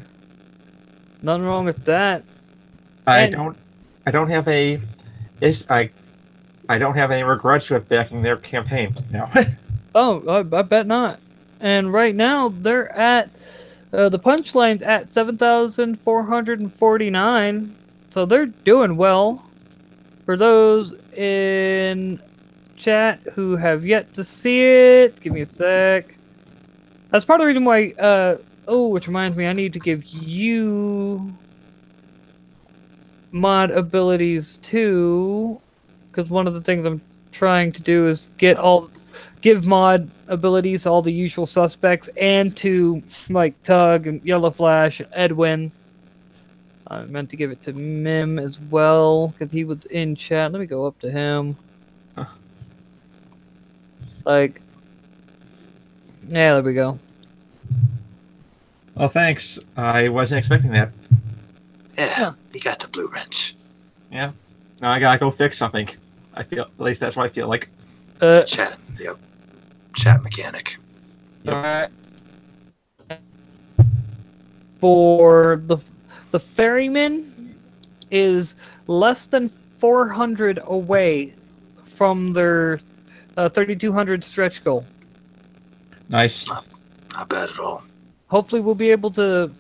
nothing wrong with that. I don't have any regrets with backing their campaign now. Oh, I bet not. And right now they're at the Punchline's at 7,449, so they're doing well. For those in chat who have yet to see it, give me a sec. That's part of the reason why. Which reminds me, I need to give you mod abilities too, because one of the things I'm trying to do is give mod abilities to all the usual suspects, and to like Tug and Yellow Flash and Edwin. I meant to give it to Mim as well, because he was in chat. Let me go up to him. Yeah, there we go. Well, thanks. I wasn't expecting that. Yeah, you got the blue wrench. Yeah. Now I gotta go fix something. I feel, at least that's what I feel like. Chat. Yep. Chat mechanic. All right. For the Ferryman is less than 400 away from their 3,200 stretch goal. Nice. Not bad at all. Hopefully we'll be able to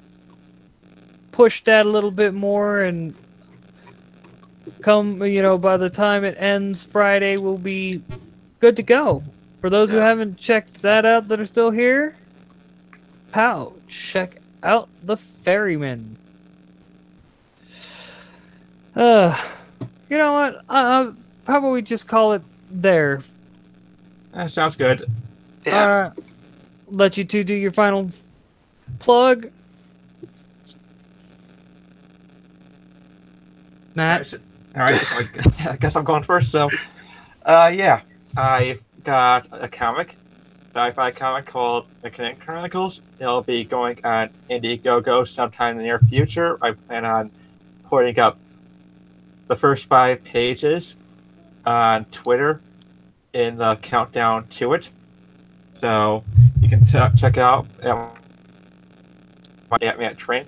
push that a little bit more and come, by the time it ends Friday, we'll be good to go. For those who haven't checked that out that are still here, check out the Ferryman. You know what? I'll probably just call it there. That sounds good. Yeah. Let you two do your final plug. Matt? All right, so I guess I'm going first. So, yeah, I've got a comic, sci-fi comic called The Kinetic Chronicles. It'll be going on Indiegogo sometime in the near future. I plan on putting up the first 5 pages on Twitter in the countdown to it. So you can check out at Train.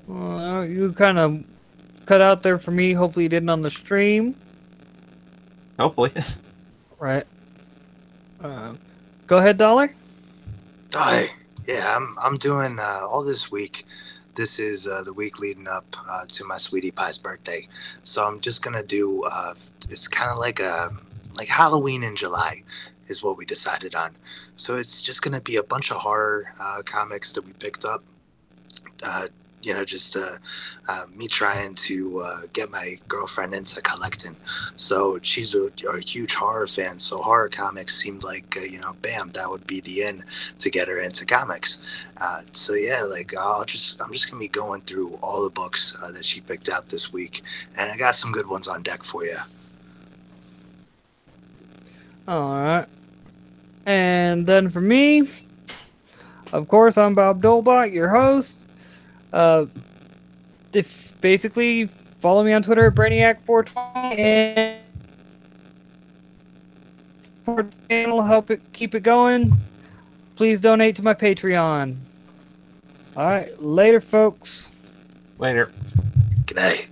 Well, you kind of cut out there for me. Hopefully you didn't on the stream. Hopefully. Right. Go ahead, Dollar. Hi. Yeah, I'm doing all this week. This is the week leading up to my sweetie pie's birthday. So I'm just gonna do. It's kind of like Halloween in July, is what we decided on. So it's just gonna be a bunch of horror comics that we picked up. Just me trying to get my girlfriend into collecting. So she's a huge horror fan. So horror comics seemed like, bam, that would be the end to get her into comics. So yeah, I'm just gonna be going through all the books that she picked out this week, and I got some good ones on deck for you. All right. And then for me, of course, I'm Bob Dolbot, your host. If basically follow me on Twitter at Brainiac420 and support the channel, help it keep it going. Please donate to my Patreon. All right, later, folks. Later. Good night.